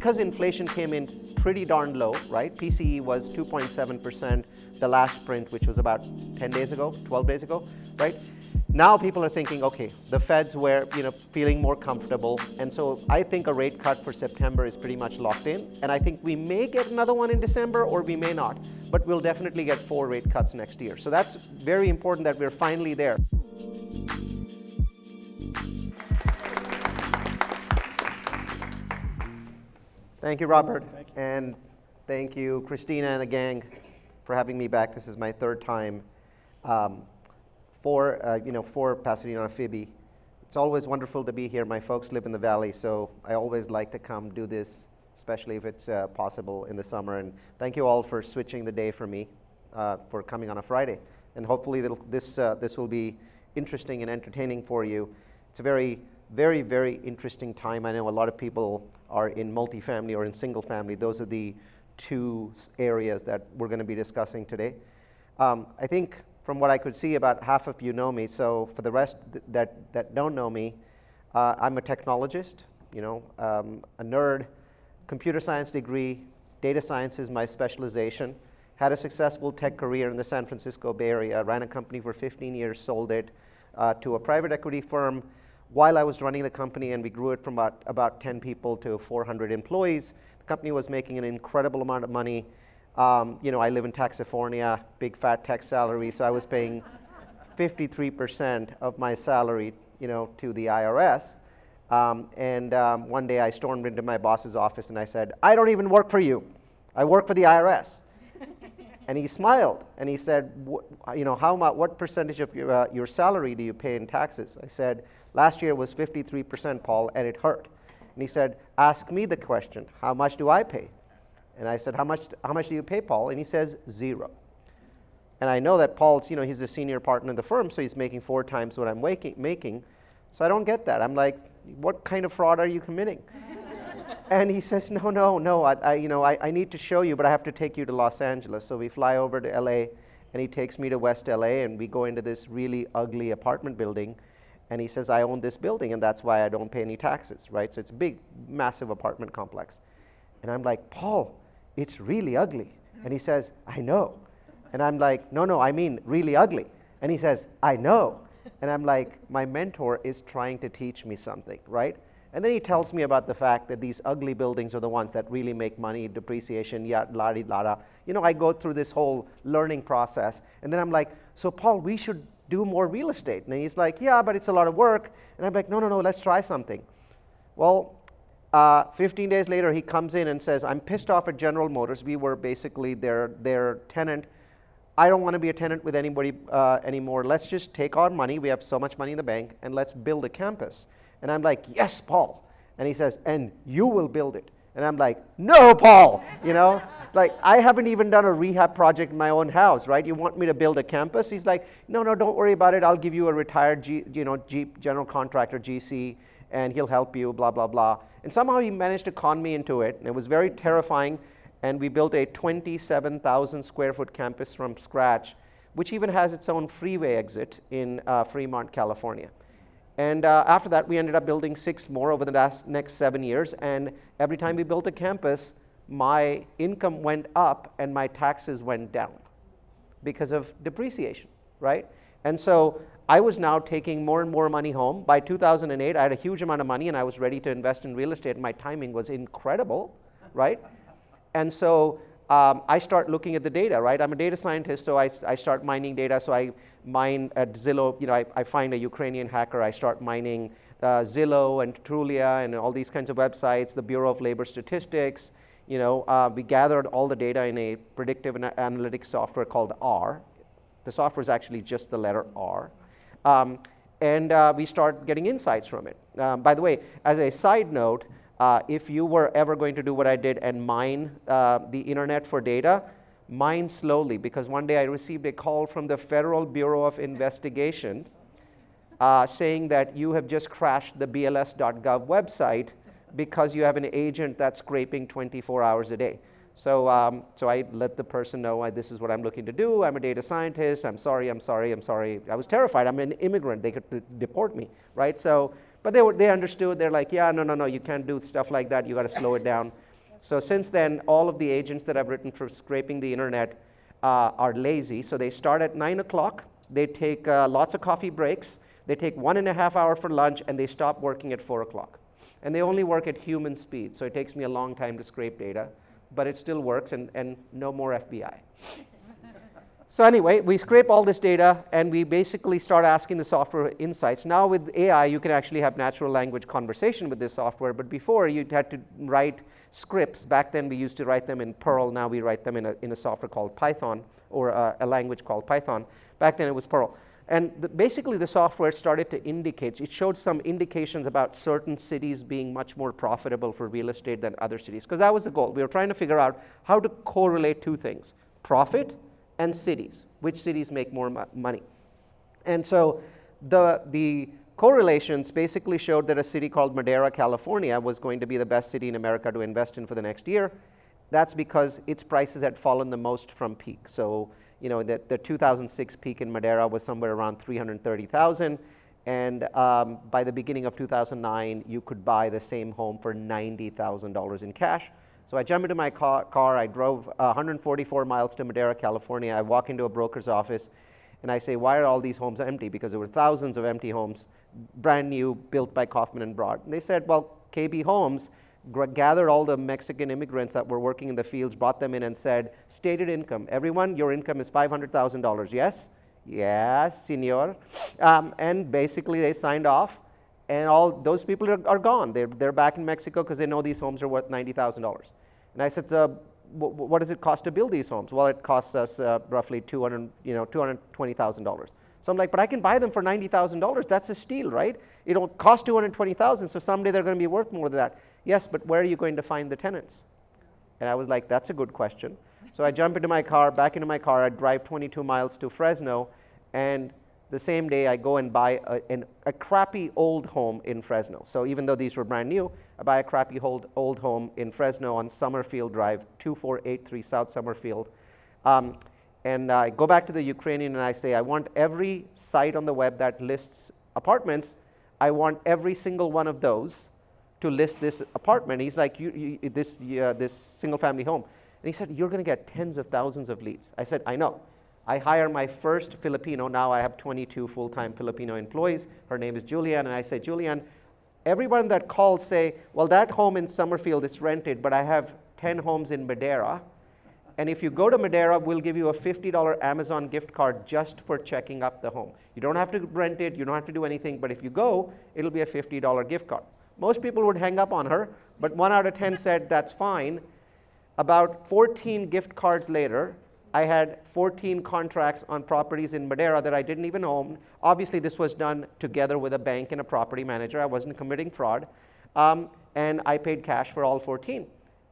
because inflation came in pretty darn low, right? PCE was 2.7% the last print, which was about 10 days ago, 12 days ago, right? Now people are thinking, okay, the Feds were feeling more comfortable, and so I think a rate cut for September is pretty much locked in, and I think we may get another one in December or we may not, but we'll definitely get 4 rate cuts next year. So that's very important that we're finally there. Thank you, Robert. Thank you. And thank you, Christina and the gang, for having me back. This is my 3rd time for Pasadena Phoebe. It's always wonderful to be here. My folks live in the Valley, so I always like to come do this, especially if it's possible in the summer. And thank you all for switching the day for me, for coming on a Friday. And hopefully this will be interesting and entertaining for you. It's a very, very, very interesting time. I know a lot of people are in multifamily or in single family. Those are the 2 areas that we're going to be discussing today. I think from what I could see, about half of you know me. So for the rest that don't know me, I'm a technologist, a nerd, computer science degree, data science is my specialization. Had a successful tech career in the San Francisco Bay Area. Ran a company for 15 years, sold it to a private equity firm while I was running the company, and we grew it from about 10 people to 400 employees. The company was making an incredible amount of money. I live in Taxifornia, big fat tech salary, so I was paying 53% of my salary, to the IRS. One day I stormed into my boss's office and I said, "I don't even work for you. I work for the IRS." And he smiled and he said, what percentage of your salary do you pay in taxes? I said, "Last year was 53%, Paul, and it hurt." And he said, "Ask me the question, how much do I pay?" And I said, how much do you pay, Paul? And he says, "0. And I know that Paul's, he's a senior partner in the firm, so he's making 4 times what I'm making. So I don't get that. I'm like, what kind of fraud are you committing? And he says, no, I need to show you, but I have to take you to Los Angeles. So we fly over to LA, and he takes me to West LA, and we go into this really ugly apartment building. And he says, "I own this building, and that's why I don't pay any taxes," right? So it's a big, massive apartment complex. And I'm like, "Paul, it's really ugly." And he says, "I know." And I'm like, no, I mean really ugly. And he says, "I know." And I'm like, my mentor is trying to teach me something, right? And then he tells me about the fact that these ugly buildings are the ones that really make money, depreciation, la-di-la-da. I go through this whole learning process. And then I'm like, "So Paul, we should do more real estate." And he's like, "Yeah, but it's a lot of work." And I'm like, no, let's try something. Well, 15 days later, he comes in and says, "I'm pissed off at General Motors. We were basically their tenant. I don't want to be a tenant with anybody anymore. Let's just take our money. We have so much money in the bank, and let's build a campus." And I'm like, "Yes, Paul." And he says, "And you will build it." And I'm like, "No, Paul." It's like, I haven't even done a rehab project in my own house, right? You want me to build a campus? He's like, no, don't worry about it. I'll give you a retired Jeep general contractor, GC, and he'll help you, blah, blah, blah. And somehow he managed to con me into it, and it was very terrifying. And we built a 27,000 square foot campus from scratch, which even has its own freeway exit in Fremont, California. And after that, we ended up building 6 more over the next 7 years. And every time we built a campus, my income went up and my taxes went down because of depreciation, right? And so I was now taking more and more money home. By 2008, I had a huge amount of money and I was ready to invest in real estate. My timing was incredible, right? And so I start looking at the data, right? I'm a data scientist, so I start mining data. So I mine at Zillow. I find a Ukrainian hacker. I start mining Zillow and Trulia and all these kinds of websites, the Bureau of Labor Statistics. We gathered all the data in a predictive analytics software called R. The software is actually just the letter R. And we start getting insights from it. By the way, as a side note, if you were ever going to do what I did and mine the internet for data, mine slowly, because one day I received a call from the Federal Bureau of Investigation saying that you have just crashed the BLS.gov website because you have an agent that's scraping 24 hours a day. So I let the person know, this is what I'm looking to do. I'm a data scientist. I'm sorry. I was terrified. I'm an immigrant. They could deport me, right? But they understood. They're like, yeah, no, you can't do stuff like that. You got to slow it down. So since then, all of the agents that I've written for scraping the internet are lazy. So they start at 9 o'clock, they take lots of coffee breaks, they take 1.5 hours for lunch, and they stop working at 4 o'clock. And they only work at human speed, so it takes me a long time to scrape data, but it still works, and no more FBI. So anyway, we scrape all this data, and we basically start asking the software insights. Now with AI, you can actually have natural language conversation with this software, but before you had to write scripts. Back then we used to write them in Perl, now we write them in a software called Python, or a language called Python. Back then it was Perl. And basically the software started to indicate, it showed some indications about certain cities being much more profitable for real estate than other cities, because that was the goal. We were trying to figure out how to correlate two things, profit and cities, which cities make more money. And so the correlations basically showed that a city called Madera, California was going to be the best city in America to invest in for the next year. That's because its prices had fallen the most from peak. So you know, the 2006 peak in Madera was somewhere around 330,000, and by the beginning of 2009, you could buy the same home for $90,000 in cash. So I jumped into my car, I drove 144 miles to Madera, California. I walk into a broker's office, and I say, why are all these homes empty? Because there were thousands of empty homes, brand new, built by Kaufman and Broad. And they said, well, KB Homes gathered all the Mexican immigrants that were working in the fields, brought them in and said, stated income, everyone, your income is $500,000, yes? Yes, senor. And basically they signed off, and all those people are gone. They're back in Mexico because they know these homes are worth $90,000. And I said, what does it cost to build these homes? Well, it costs us roughly $220,000. So I'm like, but I can buy them for $90,000. That's a steal, right? It'll cost $220,000, so someday they're going to be worth more than that. Yes, but where are you going to find the tenants? And I was like, that's a good question. So I jump into my car, back into my car, I drive 22 miles to Fresno, and the same day I go and buy a crappy old home in Fresno. So even though these were brand new, I buy a crappy old home in Fresno on Summerfield Drive, 2483 South Summerfield. And I go back to the Ukrainian and I say, I want every site on the web that lists apartments, I want every single one of those to list this apartment. He's like, this single family home. And he said, you're going to get tens of thousands of leads. I said, I know. I hire my first Filipino. Now I have 22 full-time Filipino employees. Her name is Julianne. And I say, Julianne, everyone that calls say, well, that home in Summerfield is rented, but I have 10 homes in Madera. And if you go to Madera, we'll give you a $50 Amazon gift card just for checking up the home. You don't have to rent it. You don't have to do anything. But if you go, it'll be a $50 gift card. Most people would hang up on her, but 1 out of 10 said, that's fine. About 14 gift cards later, I had 14 contracts on properties in Madera that I didn't even own. Obviously, this was done together with a bank and a property manager. I wasn't committing fraud. And I paid cash for all 14.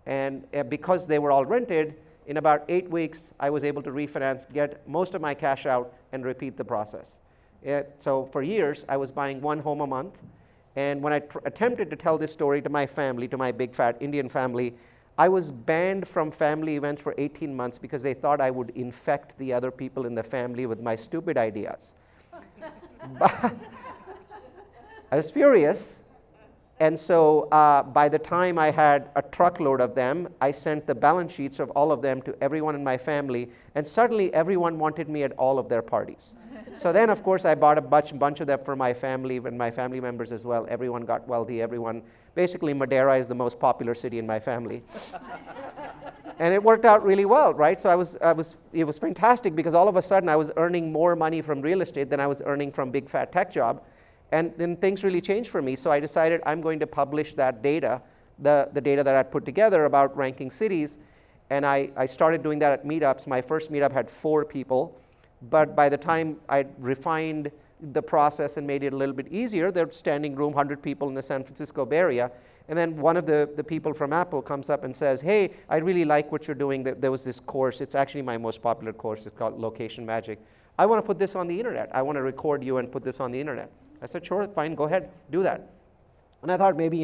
And because they were all rented, in about 8 weeks, I was able to refinance, get most of my cash out, and repeat the process. So for years, I was buying one home a month. And when I attempted to tell this story to my family, to my big fat Indian family, I was banned from family events for 18 months because they thought I would infect the other people in the family with my stupid ideas. But I was furious. And so by the time I had a truckload of them, I sent the balance sheets of all of them to everyone in my family. And suddenly everyone wanted me at all of their parties. So then, of course, I bought a bunch of them for my family and my family members as well. Everyone got wealthy. Basically, Madera is the most popular city in my family. And it worked out really well, right? So it was fantastic because all of a sudden I was earning more money from real estate than I was earning from big fat tech job. And then things really changed for me. So I decided I'm going to publish that data, the data that I put together about ranking cities. And I started doing that at meetups. My first meetup had 4 people. But by the time I refined the process and made it a little bit easier, there was standing room, 100 people in the San Francisco Bay Area. And then one of the people from Apple comes up and says, hey, I really like what you're doing. There was this course. It's actually my most popular course. It's called Location Magic. I want to put this on the internet. I want to record you and put this on the internet. I said, sure, fine, go ahead, do that. And I thought maybe,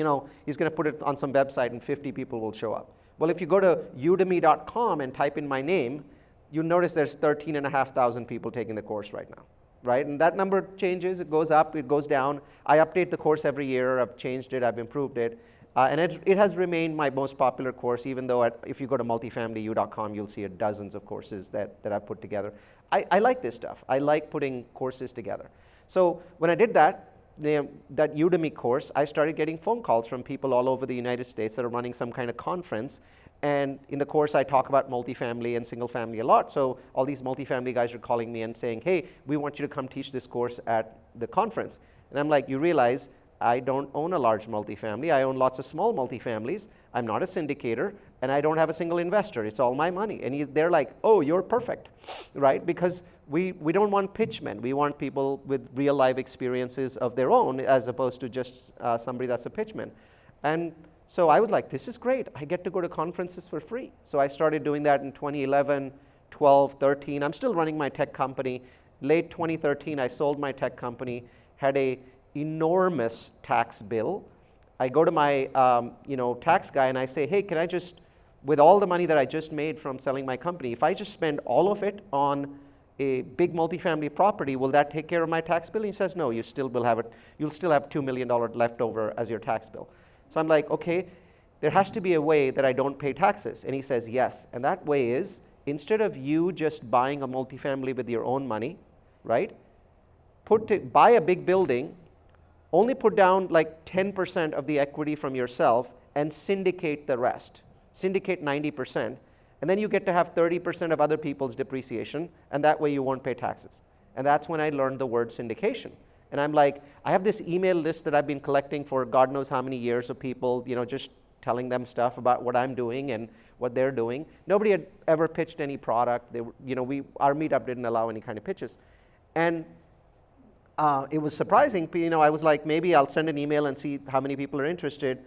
he's going to put it on some website and 50 people will show up. Well, if you go to udemy.com and type in my name, you'll notice there's 13,500 people taking the course right now, right? And that number changes, it goes up, it goes down. I update the course every year, I've changed it, I've improved it. And it has remained my most popular course, even though if you go to multifamilyu.com, you'll see dozens of courses that I've put together. I like this stuff. I like putting courses together. So when I did that Udemy course, I started getting phone calls from people all over the United States that are running some kind of conference. And in the course, I talk about multifamily and single family a lot. So all these multifamily guys are calling me and saying, hey, we want you to come teach this course at the conference. And I'm like, you realize I don't own a large multifamily. I own lots of small multifamilies. I'm not a syndicator, and I don't have a single investor. It's all my money. And they're like, oh, you're perfect, right? Because we don't want pitchmen. We want people with real life experiences of their own, as opposed to just somebody that's a pitchman. And so I was like, this is great. I get to go to conferences for free. So I started doing that in 2011, 12, 13. I'm still running my tech company. Late 2013, I sold my tech company, had a enormous tax bill. I go to my tax guy and I say, hey, can I just, with all the money that I just made from selling my company, if I just spend all of it on a big multifamily property, will that take care of my tax bill? And he says, no, you still will have it. You'll still have $2 million left over as your tax bill. So I'm like, okay, there has to be a way that I don't pay taxes. And he says, yes. And that way is, instead of you just buying a multifamily with your own money, right? Buy a big building, only put down like 10% of the equity from yourself and syndicate the rest. Syndicate 90%, and then you get to have 30% of other people's depreciation, and that way you won't pay taxes. And that's when I learned the word syndication. And I'm like, I have this email list that I've been collecting for God knows how many years of people, just telling them stuff about what I'm doing and what they're doing. Nobody had ever pitched any product. Our meetup didn't allow any kind of pitches. And it was surprising. I was like, maybe I'll send an email and see how many people are interested.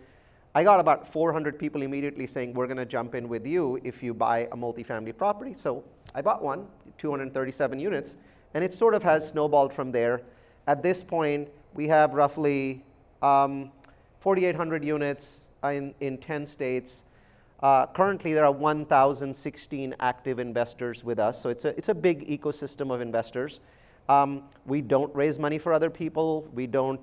I got about 400 people immediately saying, we're going to jump in with you if you buy a multifamily property. So I bought one, 237 units, and it sort of has snowballed from there. At this point, we have roughly 4,800 units in 10 states. Currently, there are 1,016 active investors with us, so it's a big ecosystem of investors. We don't raise money for other people. We don't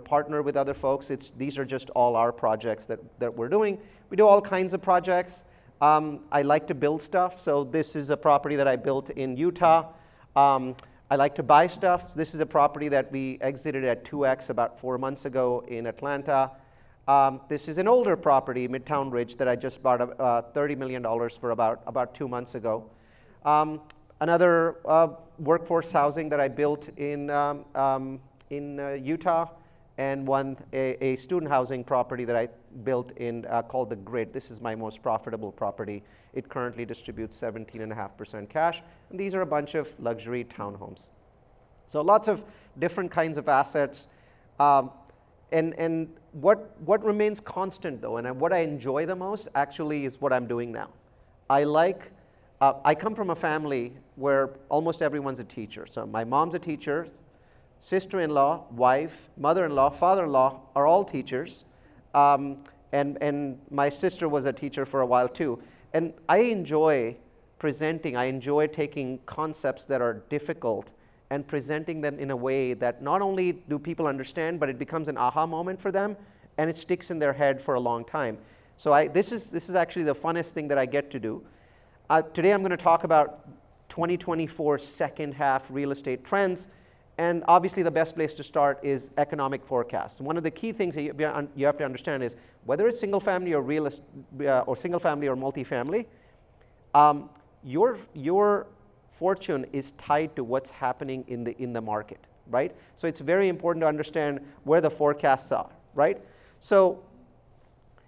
partner with other folks. These are just all our projects that we're doing. We do all kinds of projects. I like to build stuff. So this is a property that I built in Utah. I like to buy stuff. This is a property that we exited at 2x about 4 months ago in Atlanta. This is an older property, Midtown Ridge, that I just bought $30 million for about 2 months ago. Another workforce housing that I built in Utah, and a student housing property that I built called The Grid. This is my most profitable property. It currently distributes 17.5% cash, and these are a bunch of luxury townhomes. So lots of different kinds of assets. And what remains constant though, and what I enjoy the most actually is what I'm doing now. I come from a family where almost everyone's a teacher. So my mom's a teacher, sister-in-law, wife, mother-in-law, father-in-law are all teachers. And my sister was a teacher for a while too. And I enjoy presenting. I enjoy taking concepts that are difficult and presenting them in a way that not only do people understand, but it becomes an aha moment for them, and it sticks in their head for a long time. So this is actually the funnest thing that I get to do. Today I'm going to talk about 2024 second half real estate trends. And obviously the best place to start is economic forecasts. One of the key things that you have to understand is whether it's single family or single family or multifamily, your fortune is tied to what's happening in the market, right? So it's very important to understand where the forecasts are, right? So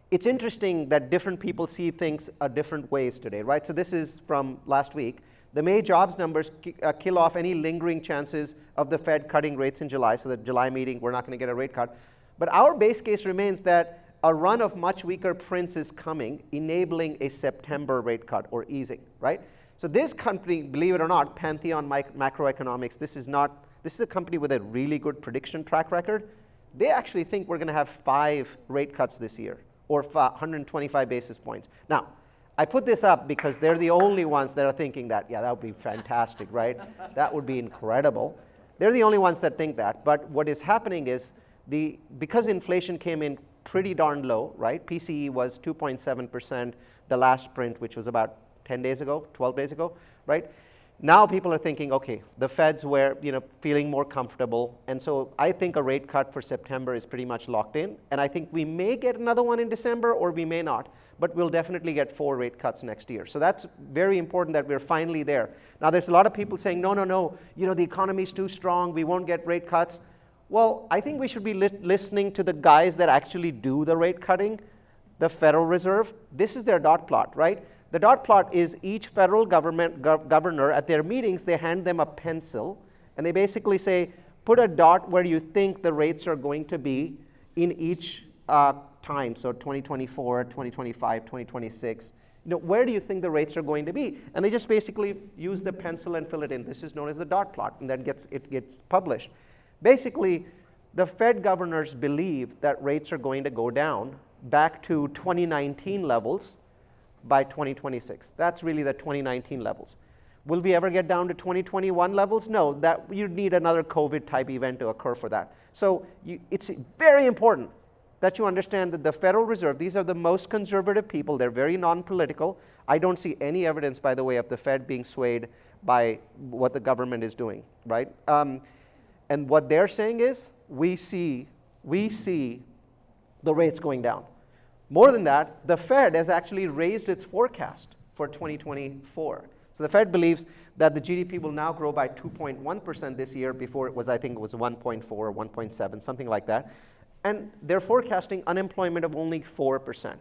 it's interesting that different people see things different ways today, right? So this is from last week. The May jobs numbers kill off any lingering chances of the Fed cutting rates in July. So the July meeting, we're not going to get a rate cut. But our base case remains that a run of much weaker prints is coming, enabling a September rate cut or easing, right? So this company, believe it or not, Pantheon Macroeconomics, this is a company with a really good prediction track record. They actually think we're going to have 5 rate cuts this year, or 125 basis points. Now, I put this up because they're the only ones that are thinking that. Yeah, that would be fantastic, right? That would be incredible. They're the only ones that think that. But what is happening is because inflation came in pretty darn low, right? PCE was 2.7% the last print, which was about 10 days ago, 12 days ago, right? Now people are thinking, okay, the Feds were feeling more comfortable, and so I think a rate cut for September is pretty much locked in, and I think we may get another one in December or we may not, but we'll definitely get 4 rate cuts next year. So that's very important that we're finally there. Now there's a lot of people saying, no, the economy's too strong, we won't get rate cuts. Well, I think we should be listening to the guys that actually do the rate cutting, the Federal Reserve. This is their dot plot, right? The dot plot is each federal governor at their meetings, they hand them a pencil, and they basically say, put a dot where you think the rates are going to be in each time, so 2024, 2025, 2026. Where do you think the rates are going to be? And they just basically use the pencil and fill it in. This is known as the dot plot, and then it gets published. Basically, the Fed governors believe that rates are going to go down back to 2019 levels by 2026. That's really the 2019 levels. Will we ever get down to 2021 levels? No, that you'd need another COVID type event to occur for that. So it's very important that you understand that the Federal Reserve, these are the most conservative people, they're very non-political. I don't see any evidence, by the way, of the Fed being swayed by what the government is doing, right? And what they're saying is, we see the rates going down. More than that, the Fed has actually raised its forecast for 2024. So the Fed believes that the GDP will now grow by 2.1% this year. Before I think it was 1.4 or 1.7, something like that. And they're forecasting unemployment of only 4%.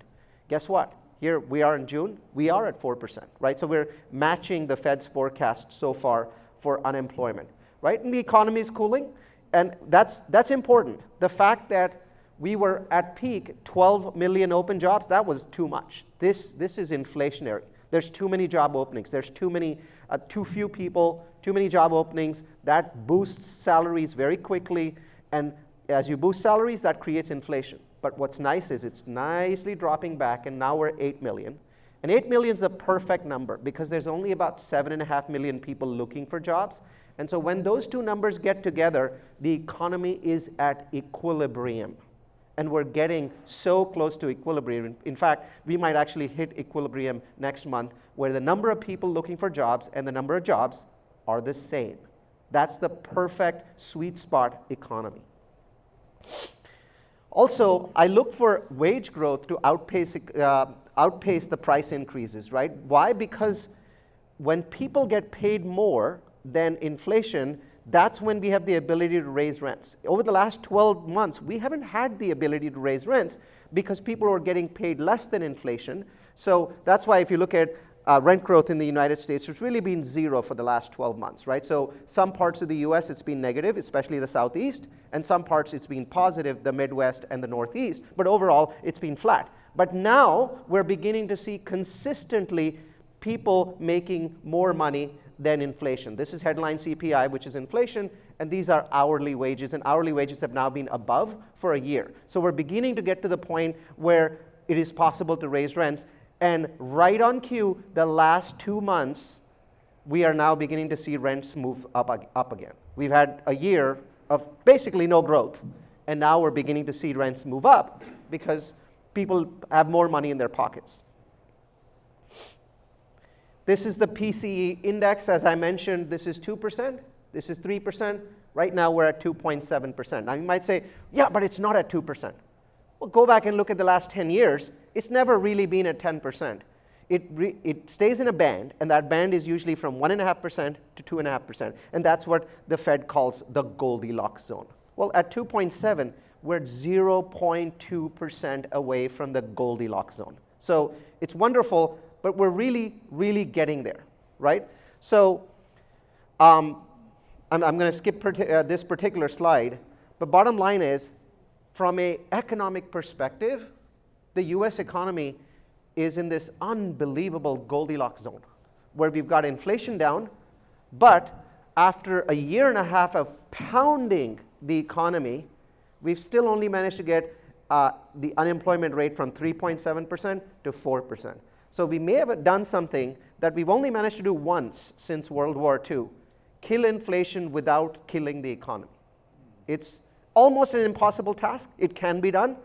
Guess what? Here we are in June, we are at 4%, right? So we're matching the Fed's forecast so far for unemployment, right? And the economy is cooling, and that's important. The fact that we were at peak 12 million open jobs, that was too much. This is inflationary. There's too many job openings. There's too few people, too many job openings. That boosts salaries very quickly, and as you boost salaries, that creates inflation. But what's nice is it's nicely dropping back, and now we're at 8 million. And 8 million is the perfect number because there's only about 7.5 million people looking for jobs. And so when those two numbers get together, the economy is at equilibrium. And we're getting so close to equilibrium. In fact, we might actually hit equilibrium next month where the number of people looking for jobs and the number of jobs are the same. That's the perfect sweet spot economy. Also, I look for wage growth to outpace the price increases, right? Why? Because when people get paid more than inflation, that's when we have the ability to raise rents. Over the last 12 months, we haven't had the ability to raise rents because people are getting paid less than inflation. So that's why if you look at rent growth in the United States, it's really been 0 for the last 12 months, right? So some parts of the US it's been negative, especially the Southeast, and some parts it's been positive, the Midwest and the Northeast, but overall it's been flat. But now we're beginning to see consistently people making more money than inflation. This is headline CPI, which is inflation, and these are hourly wages, and hourly wages have now been above for a year. So we're beginning to get to the point where it is possible to raise rents, and right on cue, the last 2 months, we are now beginning to see rents move up again. We've had a year of basically no growth, and now we're beginning to see rents move up because people have more money in their pockets. This is the PCE index. As I mentioned, this is 2%, this is 3%. Right now we're at 2.7%. Now you might say, yeah, but it's not at 2%. Well, go back and look at the last 10 years. It's never really been at 10%. It stays in a band, and that band is usually from 1.5% to 2.5%. And that's what the Fed calls the Goldilocks zone. Well, at 2.7, we're 0.2% away from the Goldilocks zone. So it's wonderful, but we're really, really getting there, right? So I'm going to skip this particular slide, but bottom line is, from an economic perspective, the US economy is in this unbelievable Goldilocks zone, where we've got inflation down, but after a year and a half of pounding the economy, we've still only managed to get the unemployment rate from 3.7% to 4%. So we may have done something that we've only managed to do once since World War II, kill inflation without killing the economy. It's almost an impossible task. It can be done,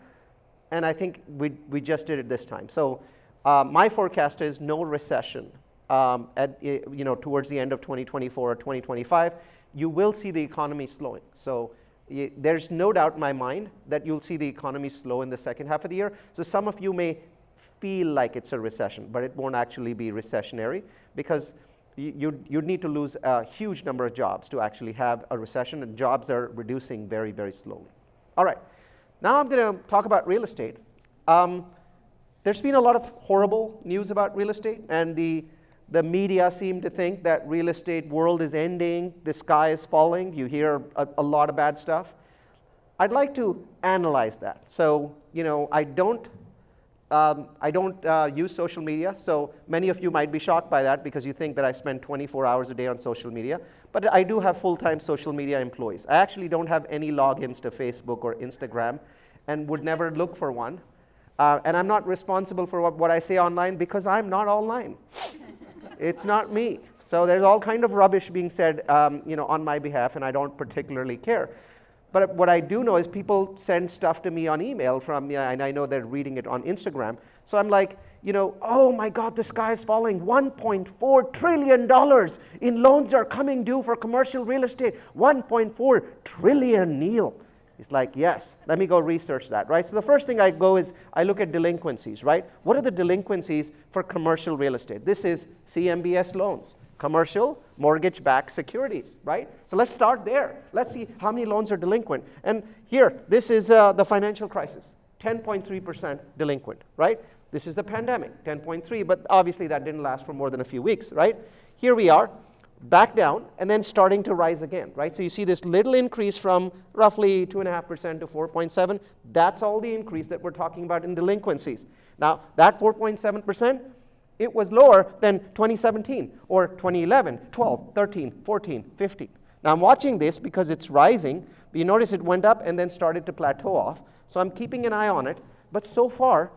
and I think we just did it this time. So my forecast is no recession towards the end of 2024 or 2025. You will see the economy slowing. So there's no doubt in my mind that you'll see the economy slow in the second half of the year. So some of you may feel like it's a recession, but it won't actually be recessionary, because you'd need to lose a huge number of jobs to actually have a recession, and jobs are reducing very, very slowly. All right, now I'm going to talk about real estate. There's been a lot of horrible news about real estate, and the media seem to think that real estate world is ending, the sky is falling. You hear a lot of bad stuff. I'd like to analyze that. So, I don't use social media, so many of you might be shocked by that because you think that I spend 24 hours a day on social media. But I do have full-time social media employees. I actually don't have any logins to Facebook or Instagram and would never look for one. And I'm not responsible for what I say online because I'm not online. It's not me. So there's all kind of rubbish being said on my behalf, and I don't particularly care. But what I do know is people send stuff to me on email from, and I know they're reading it on Instagram. So I'm like, oh my God, the sky is falling. $1.4 trillion in loans are coming due for commercial real estate. 1.4 trillion, Neal. It's like, yes, let me go research that, right? So the first thing I go is I look at delinquencies, right? What are the delinquencies for commercial real estate? This is CMBS loans. Commercial mortgage-backed securities, right? So let's start there. Let's see how many loans are delinquent. And here, this is the financial crisis, 10.3% delinquent, right? This is the pandemic, 10.3, but obviously that didn't last for more than a few weeks, right? Here we are, back down, and then starting to rise again, right? So you see this little increase from roughly 2.5% to 4.7. That's all the increase that we're talking about in delinquencies. Now, that 4.7%, it was lower than 2017 or 2011, 12, 13, 14, 15. Now I'm watching this because it's rising, but you notice it went up and then started to plateau off. So I'm keeping an eye on it, but so far,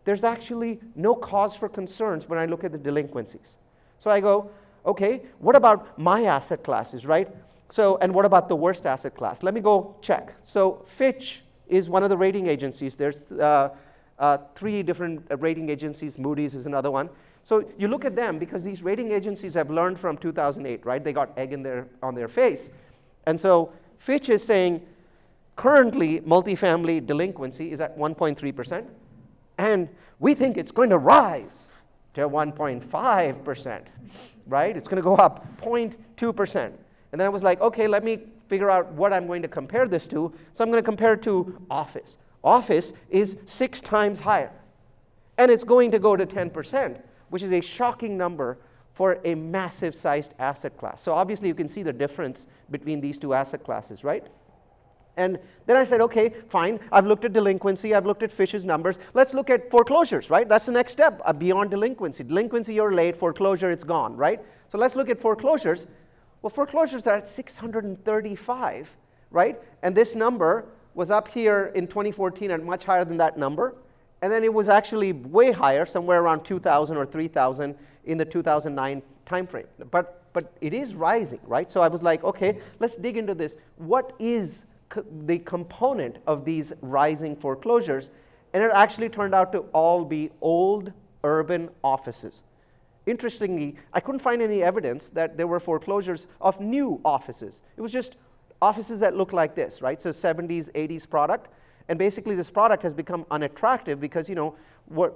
there's actually no cause for concerns when I look at the delinquencies. So I go, okay, what about my asset classes, right? So, and what about the worst asset class? Let me go check. So Fitch is one of the rating agencies. There's 3 different rating agencies. Moody's is another one. So you look at them because these rating agencies have learned from 2008, right? They got egg on their face. And so Fitch is saying currently multifamily delinquency is at 1.3%, and we think it's going to rise to 1.5%, right? It's going to go up 0.2%. And then I was like, okay, let me figure out what I'm going to compare this to. So I'm going to compare it to office. Office is 6 times higher, and it's going to go to 10%, which is a shocking number for a massive sized asset class. So obviously you can see the difference between these 2 asset classes, right? And then I said, okay, fine, I've looked at delinquency, I've looked at Fitch's numbers, let's look at foreclosures, right? That's the next step beyond delinquency. Delinquency, you're late, foreclosure, it's gone, right? So let's look at foreclosures. Well, foreclosures are at 635, right? And this number was up here in 2014 and much higher than that number. And then it was actually way higher, somewhere around 2,000 or 3,000 in the 2009 timeframe. But it is rising, right? So I was like, okay, let's dig into this. What is the component of these rising foreclosures? And it actually turned out to all be old urban offices. Interestingly, I couldn't find any evidence that there were foreclosures of new offices. It was just offices that look like this, right? So 70s, 80s product. And basically this product has become unattractive because,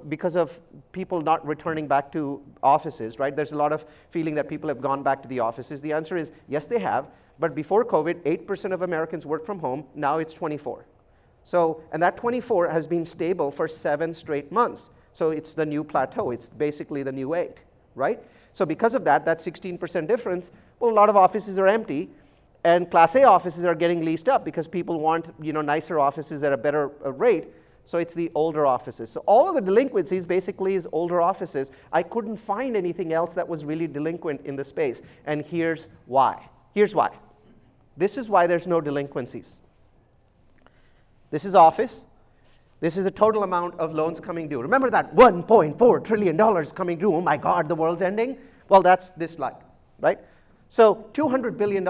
because of people not returning back to offices, right? There's a lot of feeling that people have gone back to the offices. The answer is, yes, they have. But before COVID, 8% of Americans work from home. Now it's 24. So, and that 24 has been stable for 7 straight months. So it's the new plateau. It's basically the new 8, right? So because of that 16% difference, well, a lot of offices are empty. And Class A offices are getting leased up because people want, nicer offices at a better rate. So it's the older offices. So all of the delinquencies basically is older offices. I couldn't find anything else that was really delinquent in the space. And here's why. Here's why. This is why there's no delinquencies. This is office. This is the total amount of loans coming due. Remember that $1.4 trillion coming due. Oh my God, the world's ending. Well, that's this slide, right? So $200 billion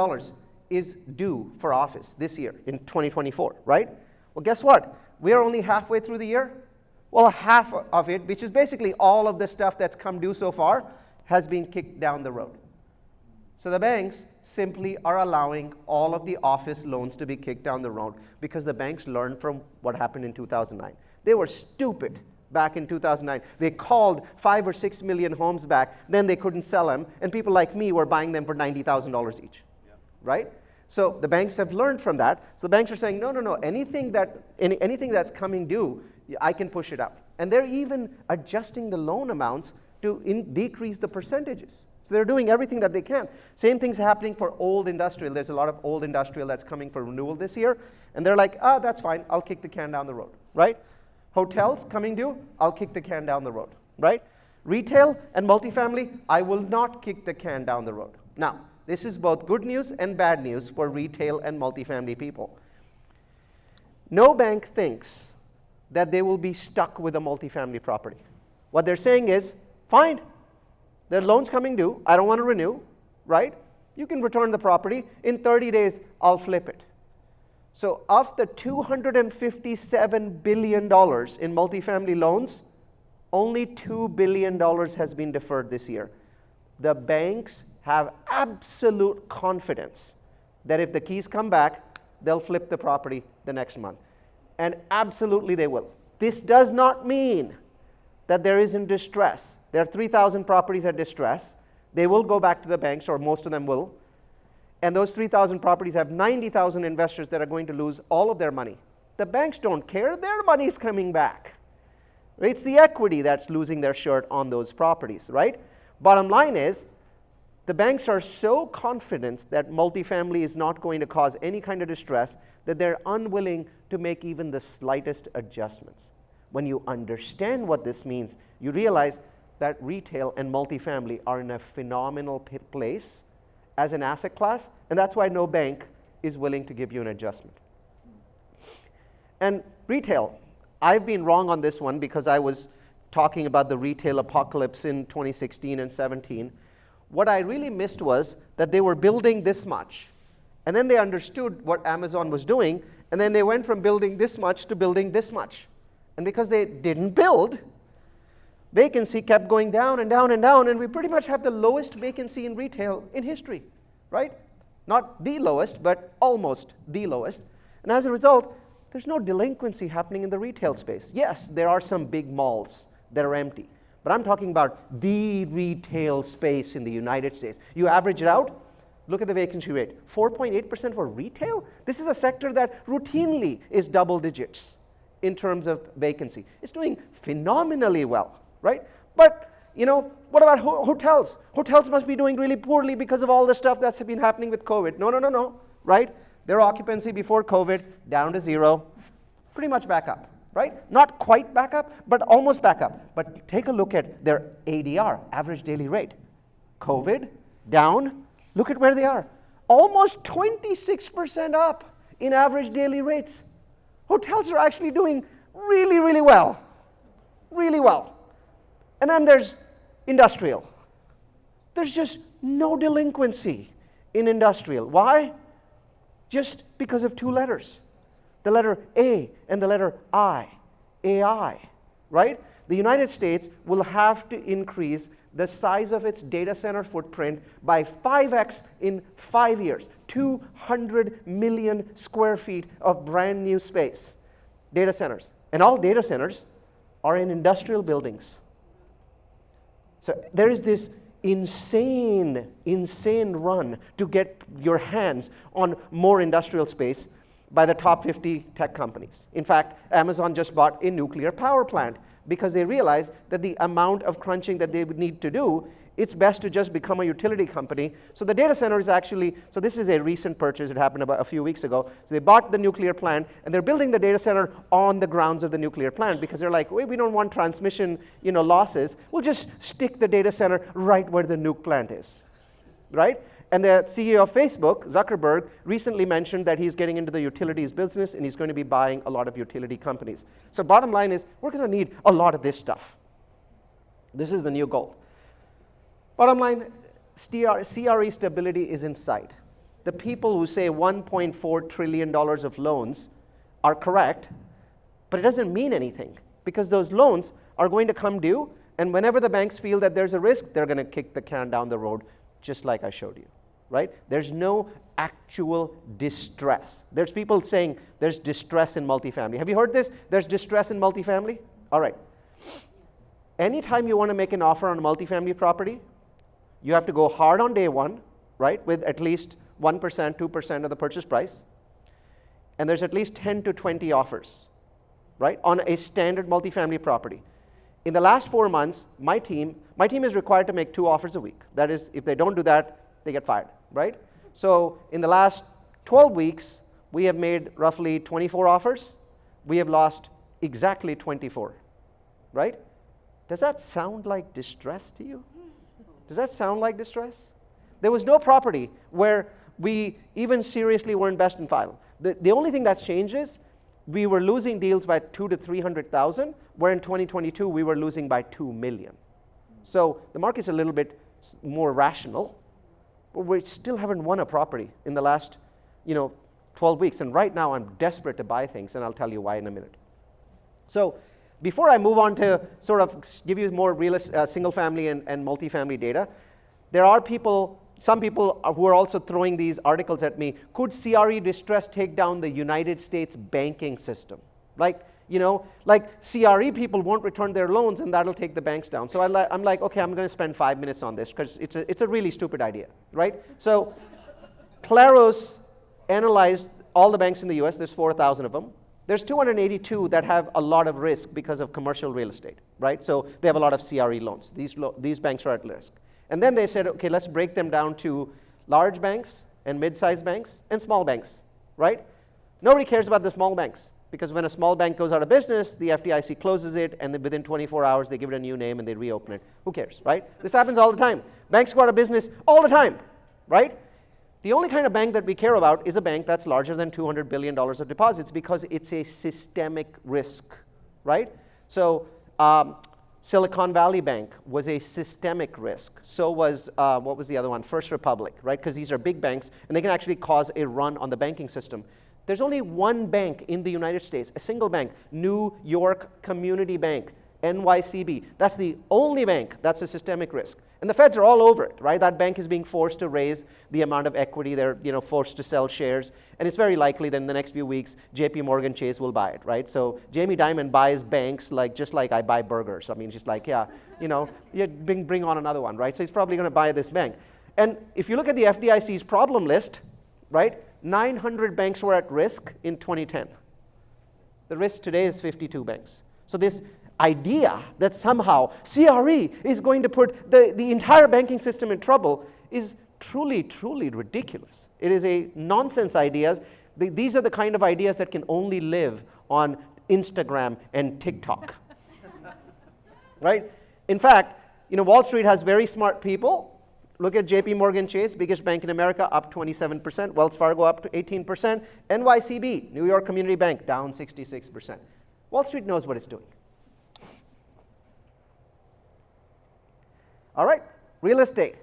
is due for office this year in 2024, right? Well, guess what? We are only halfway through the year. Well, half of it, which is basically all of the stuff that's come due so far, has been kicked down the road. So the banks simply are allowing all of the office loans to be kicked down the road because the banks learned from what happened in 2009. They were stupid back in 2009. They called 5 or 6 million homes back, then they couldn't sell them, and people like me were buying them for $90,000 each, right? So the banks have learned from that. So the banks are saying, no, anything that's coming due, I can push it out. And they're even adjusting the loan amounts to decrease the percentages. So they're doing everything that they can. Same thing's happening for old industrial. There's a lot of old industrial that's coming for renewal this year. And they're like, that's fine. I'll kick the can down the road, right? Hotels coming due, I'll kick the can down the road, right? Retail and multifamily, I will not kick the can down the road. Now, this is both good news and bad news for retail and multifamily people. No bank thinks that they will be stuck with a multifamily property. What they're saying is, fine, their loan's coming due, I don't want to renew, right? You can return the property. In 30 days, I'll flip it. So of the $257 billion in multifamily loans, only $2 billion has been deferred this year. The banks have absolute confidence that if the keys come back, they'll flip the property the next month. And absolutely they will. This does not mean that there isn't distress. There are 3,000 properties at distress. They will go back to the banks, or most of them will. And those 3,000 properties have 90,000 investors that are going to lose all of their money. The banks don't care. Their money is coming back. It's the equity that's losing their shirt on those properties, right? Bottom line is, the banks are so confident that multifamily is not going to cause any kind of distress that they're unwilling to make even the slightest adjustments. When you understand what this means, you realize that retail and multifamily are in a phenomenal place as an asset class, and that's why no bank is willing to give you an adjustment. And retail, I've been wrong on this one because I was talking about the retail apocalypse in 2016 and 17. What I really missed was that they were building this much, and then they understood what Amazon was doing, and then they went from building this much to building this much. And because they didn't build, vacancy kept going down and down and down, and we pretty much have the lowest vacancy in retail in history, right? Not the lowest, but almost the lowest. And as a result, there's no delinquency happening in the retail space. Yes, there are some big malls that are empty, but I'm talking about the retail space in the United States. You average it out, look at the vacancy rate, 4.8% for retail? This is a sector that routinely is double digits in terms of vacancy. It's doing phenomenally well, right? But, what about hotels? Hotels must be doing really poorly because of all the stuff that's been happening with COVID. No, right? Their occupancy before COVID, down to zero, pretty much back up, right? Not quite back up, but almost back up. But take a look at their ADR, average daily rate. COVID, down, look at where they are. Almost 26% up in average daily rates. Hotels are actually doing really, really well. Really well. And then there's industrial. There's just no delinquency in industrial. Why? Just because of two letters. The letter A and the letter I. AI, right? The United States will have to increase the size of its data center footprint by 5x in 5 years. 200 million square feet of brand new space. Data centers. And all data centers are in industrial buildings. So there is this insane run to get your hands on more industrial space by the top 50 tech companies. In fact, Amazon just bought a nuclear power plant because they realized that the amount of crunching that they would need to do, it's best to just become a utility company. So the data center is actually, so this is a recent purchase, it happened about a few weeks ago. So they bought the nuclear plant and they're building the data center on the grounds of the nuclear plant because they're like, wait, we don't want transmission losses. We'll just stick the data center right where the nuke plant is, right? And the CEO of Facebook, Zuckerberg, recently mentioned that he's getting into the utilities business and he's going to be buying a lot of utility companies. So bottom line is, we're going to need a lot of this stuff. This is the new goal. Bottom line, CRE stability is in sight. The people who say $1.4 trillion of loans are correct, But it doesn't mean anything because those loans are going to come due, and whenever the banks feel that there's a risk, they're going to kick the can down the road, just like I showed you, right? There's no actual distress. There's people saying there's distress in multifamily. Have you heard this? There's distress in multifamily? All right. Anytime you want to make an offer on a multifamily property, you have to go hard on day one, right, with at least 1%, 2% of the purchase price. And there's at least 10 to 20 offers, right, on a standard multifamily property. In the last 4 months, my team is required to make 2 offers a week. That is, if they don't do that, they get fired, right? So in the last 12 weeks, we have made roughly 24 offers. We have lost exactly 24, right? Does that sound like distress to you? Does that sound like distress? There was no property where we even seriously weren't best in file. The only thing that's changed is we were losing deals by 200,000 to 300,000, where in 2022 we were losing by 2 million. So the market's a little bit more rational, but we still haven't won a property in the last 12 weeks. And right now I'm desperate to buy things, and I'll tell you why in a minute. So before I move on to sort of give you more single family and multifamily data, there are some people who are also throwing these articles at me. Could CRE distress take down the United States banking system? Like CRE people won't return their loans, and that'll take the banks down. So I'm like, okay, I'm going to spend 5 minutes on this because it's a really stupid idea, right? So Perilous analyzed all the banks in the US. There's 4,000 of them. There's 282 that have a lot of risk because of commercial real estate, right? So they have a lot of CRE loans. These banks are at risk. And then they said, okay, let's break them down to large banks and mid-sized banks and small banks, right? Nobody cares about the small banks because when a small bank goes out of business, the FDIC closes it, and then within 24 hours, they give it a new name and they reopen it. Who cares, right? This happens all the time. Banks go out of business all the time, right? The only kind of bank that we care about is a bank that's larger than $200 billion of deposits because it's a systemic risk, right? So Silicon Valley Bank was a systemic risk. So was, what was the other one? First Republic, right? Because these are big banks, and they can actually cause a run on the banking system. There's only one bank in the United States, a single bank, New York Community Bank, NYCB. That's the only bank that's a systemic risk. And the feds are all over it, right? That bank is being forced to raise the amount of equity. They're forced to sell shares. And it's very likely that in the next few weeks, JP Morgan Chase will buy it, right? So Jamie Dimon buys banks just like I buy burgers. I mean, just like, yeah, bring on another one, right? So he's probably going to buy this bank. And if you look at the FDIC's problem list, right, 900 banks were at risk in 2010. The risk today is 52 banks. So this idea that somehow CRE is going to put the entire banking system in trouble is truly, truly ridiculous. It is a nonsense idea. These are the kind of ideas that can only live on Instagram and TikTok, right? In fact, Wall Street has very smart people. Look at JP Morgan Chase, biggest bank in America, up 27%. Wells Fargo up to 18%. NYCB, New York Community Bank, down 66%. Wall Street knows what it's doing. All right, real estate.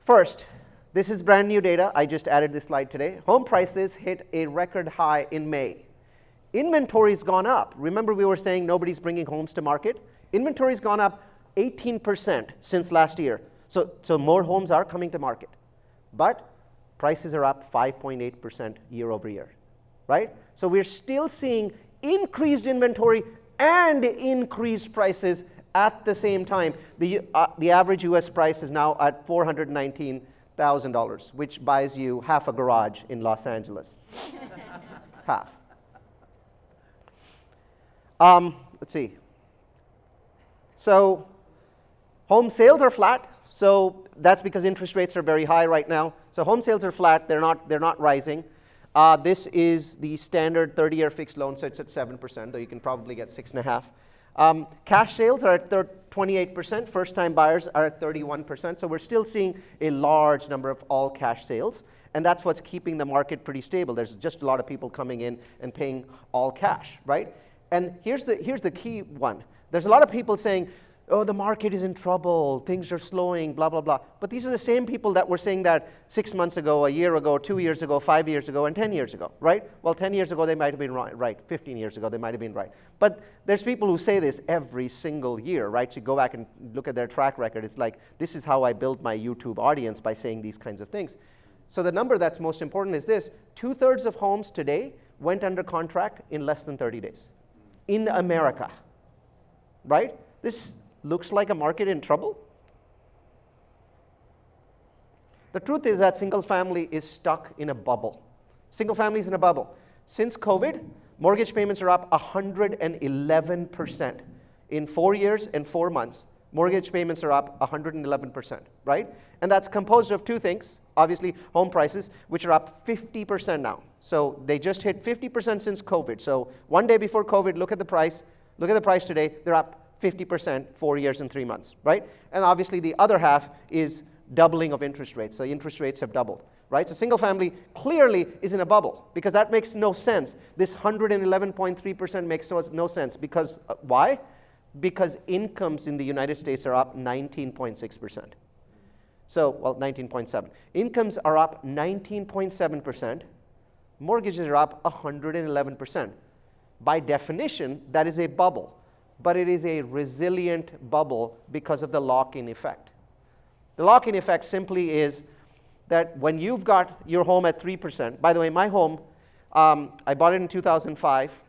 First, this is brand new data. I just added this slide today. Home prices hit a record high in May. Inventory's gone up. Remember we were saying nobody's bringing homes to market? Inventory's gone up 18% since last year. So more homes are coming to market. But prices are up 5.8% year over year, right? So we're still seeing increased inventory and increased prices at the same time. The average US price is now at $419,000, which buys you half a garage in Los Angeles. Half. Let's see. So home sales are flat. So that's because interest rates are very high right now. So home sales are flat. They're not rising. This is the standard 30-year fixed loan, so it's at 7%, though you can probably get 6.5%. Cash sales are at 28%. First-time buyers are at 31%. So we're still seeing a large number of all cash sales, and that's what's keeping the market pretty stable. There's just a lot of people coming in and paying all cash, right? And here's the key one. There's a lot of people saying, oh, the market is in trouble, things are slowing, blah, blah, blah. But these are the same people that were saying that 6 months ago, a year ago, 2 years ago, 5 years ago, and 10 years ago, right? Well, 10 years ago, they might have been right. 15 years ago, they might have been right. But there's people who say this every single year, right? So you go back and look at their track record. It's like, this is how I build my YouTube audience, by saying these kinds of things. So the number that's most important is this: 2/3 of homes today went under contract in less than 30 days in America, right? This looks like a market in trouble. The truth is that single family is stuck in a bubble. Single family is in a bubble. Since COVID, mortgage payments are up 111%. In 4 years and 4 months, mortgage payments are up 111%, right? And that's composed of two things. Obviously, home prices, which are up 50% now. So they just hit 50% since COVID. So one day before COVID, look at the price. Look at the price today. They're up 50% 4 years and 3 months, right? And obviously the other half is doubling of interest rates. So interest rates have doubled, right? So single family clearly is in a bubble, because that makes no sense. This 111.3% makes no sense, because why? Because incomes in the United States are up 19.6%. So, well, 19.7. Incomes are up 19.7%. Mortgages are up 111%. By definition, that is a bubble. But it is a resilient bubble because of the lock-in effect. The lock-in effect simply is that when you've got your home at 3%, by the way, my home, I bought it in 2005.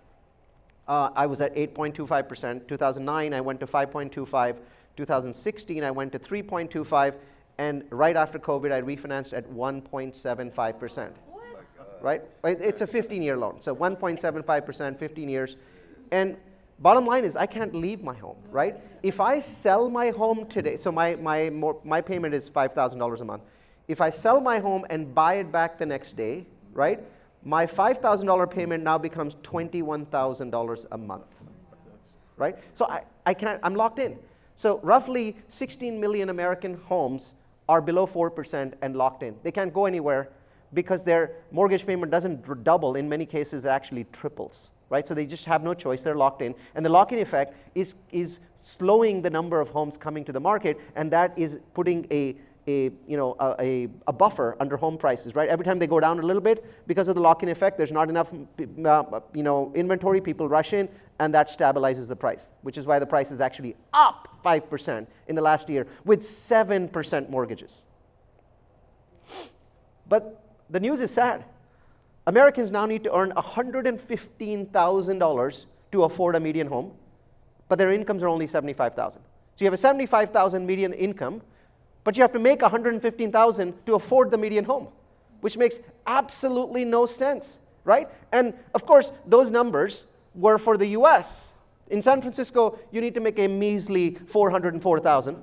I was at 8.25%. 2009, I went to 5.25. 2016, I went to 3.25. And right after COVID, I refinanced at 1.75%. Right? It's a 15-year loan. So 1.75%, 15 years. And bottom line is, I can't leave my home, right? If I sell my home today, so my payment is $5,000 a month. If I sell my home and buy it back the next day, right, my $5,000 payment now becomes $21,000 a month, right? So I can't, I'm locked in. So roughly 16 million American homes are below 4% and locked in. They can't go anywhere because their mortgage payment doesn't double. In many cases, it actually triples. Right? So they just have no choice, they're locked in. And the lock-in effect is slowing the number of homes coming to the market, and that is putting a buffer under home prices, right? Every time they go down a little bit, because of the lock-in effect, there's not enough inventory, people rush in, and that stabilizes the price, which is why the price is actually up 5% in the last year with 7% mortgages. But the news is sad. Americans now need to earn $115,000 to afford a median home, but their incomes are only $75,000. So you have a $75,000 median income, but you have to make $115,000 to afford the median home, which makes absolutely no sense, right? And of course, those numbers were for the US. In San Francisco, you need to make a measly $404,000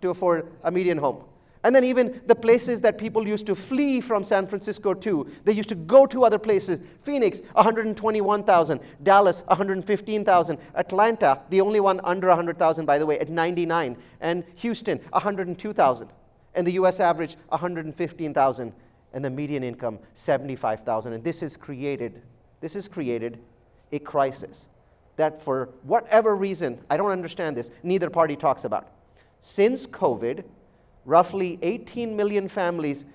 to afford a median home. And then even the places that people used to flee from San Francisco to, they used to go to other places. Phoenix, $121,000. Dallas, $115,000. Atlanta, the only one under $100,000, by the way, at $99,000. And Houston, $102,000. And the US average, $115,000. And the median income, $75,000. And this has created a crisis that, for whatever reason, I don't understand this, neither party talks about. Since COVID, roughly 18 million families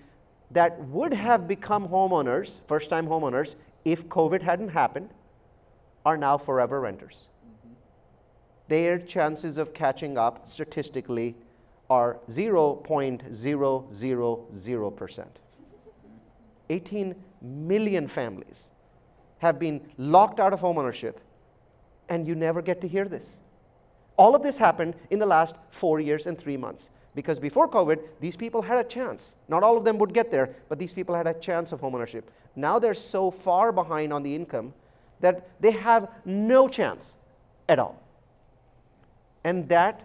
that would have become homeowners, first-time homeowners, if COVID hadn't happened, are now forever renters. Their chances of catching up statistically are 0.000%. 18 million families have been locked out of homeownership, and you never get to hear this. All of this happened in the last 4 years and 3 months. Because before COVID, these people had a chance. Not all of them would get there, but these people had a chance of homeownership. Now they're so far behind on the income that they have no chance at all. And that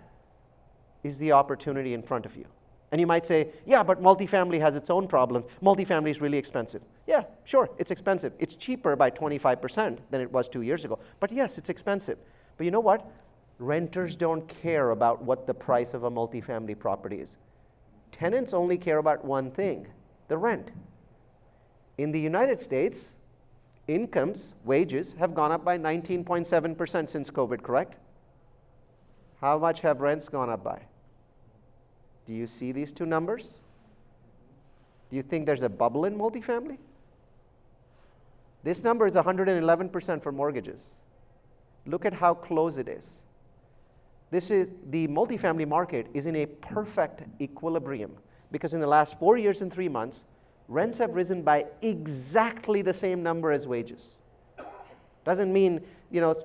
is the opportunity in front of you. And you might say, yeah, but multifamily has its own problems. Multifamily is really expensive. Yeah, sure, it's expensive. It's cheaper by 25% than it was 2 years ago. But yes, it's expensive. But you know what? Renters don't care about what the price of a multifamily property is. Tenants only care about one thing, the rent. In the United States, incomes, wages, have gone up by 19.7% since COVID, correct? How much have rents gone up by? Do you see these two numbers? Do you think there's a bubble in multifamily? This number is 111% for mortgages. Look at how close it is. This is the multifamily market is in a perfect equilibrium because in the last 4 years and 3 months, rents have risen by exactly the same number as wages. Doesn't mean,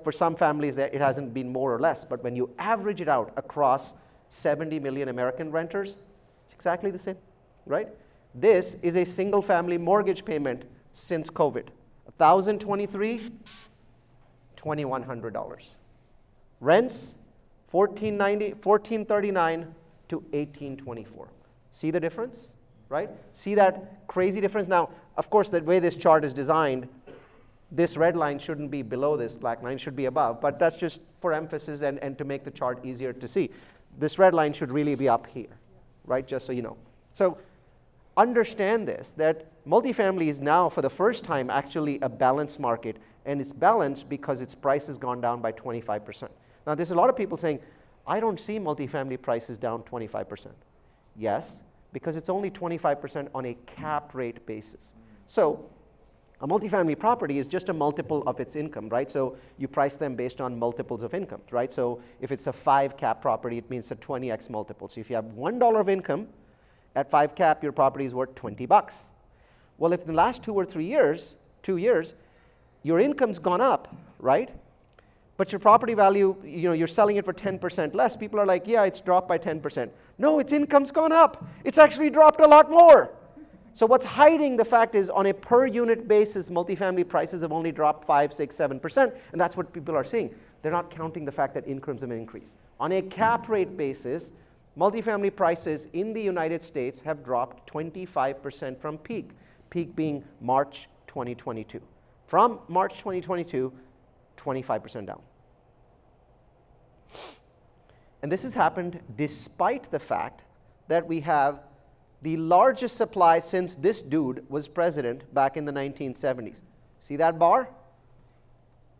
for some families that it hasn't been more or less, but when you average it out across 70 million American renters, it's exactly the same, right? This is a single family mortgage payment since COVID. $1,023, $2,100. Rents, $1,439 to $1,824. See the difference, right? See that crazy difference? Now, of course, the way this chart is designed, this red line shouldn't be below this black line, should be above, but that's just for emphasis and to make the chart easier to see. This red line should really be up here, right? Just so you know. So understand this, that multifamily is now, for the first time, actually a balanced market, and it's balanced because its price has gone down by 25%. Now, there's a lot of people saying, I don't see multifamily prices down 25%. Yes, because it's only 25% on a cap rate basis. So a multifamily property is just a multiple of its income, right? So you price them based on multiples of income, right? So if it's a 5 cap property, it means a 20x multiple. So if you have $1 of income, at 5 cap, your property is worth $20. Well, if in the last 2 or 3 years, 2 years, your income's gone up, right? But your property value, you're selling it for 10% less. People are like, yeah, it's dropped by 10%. No, its income's gone up. It's actually dropped a lot more. So what's hiding the fact is on a per unit basis, multifamily prices have only dropped 5, 6, 7%, and that's what people are seeing. They're not counting the fact that incomes have increased. On a cap rate basis, multifamily prices in the United States have dropped 25% from peak being March 2022. From March 2022, 25% down. And this has happened despite the fact that we have the largest supply since this dude was president back in the 1970s. See that bar?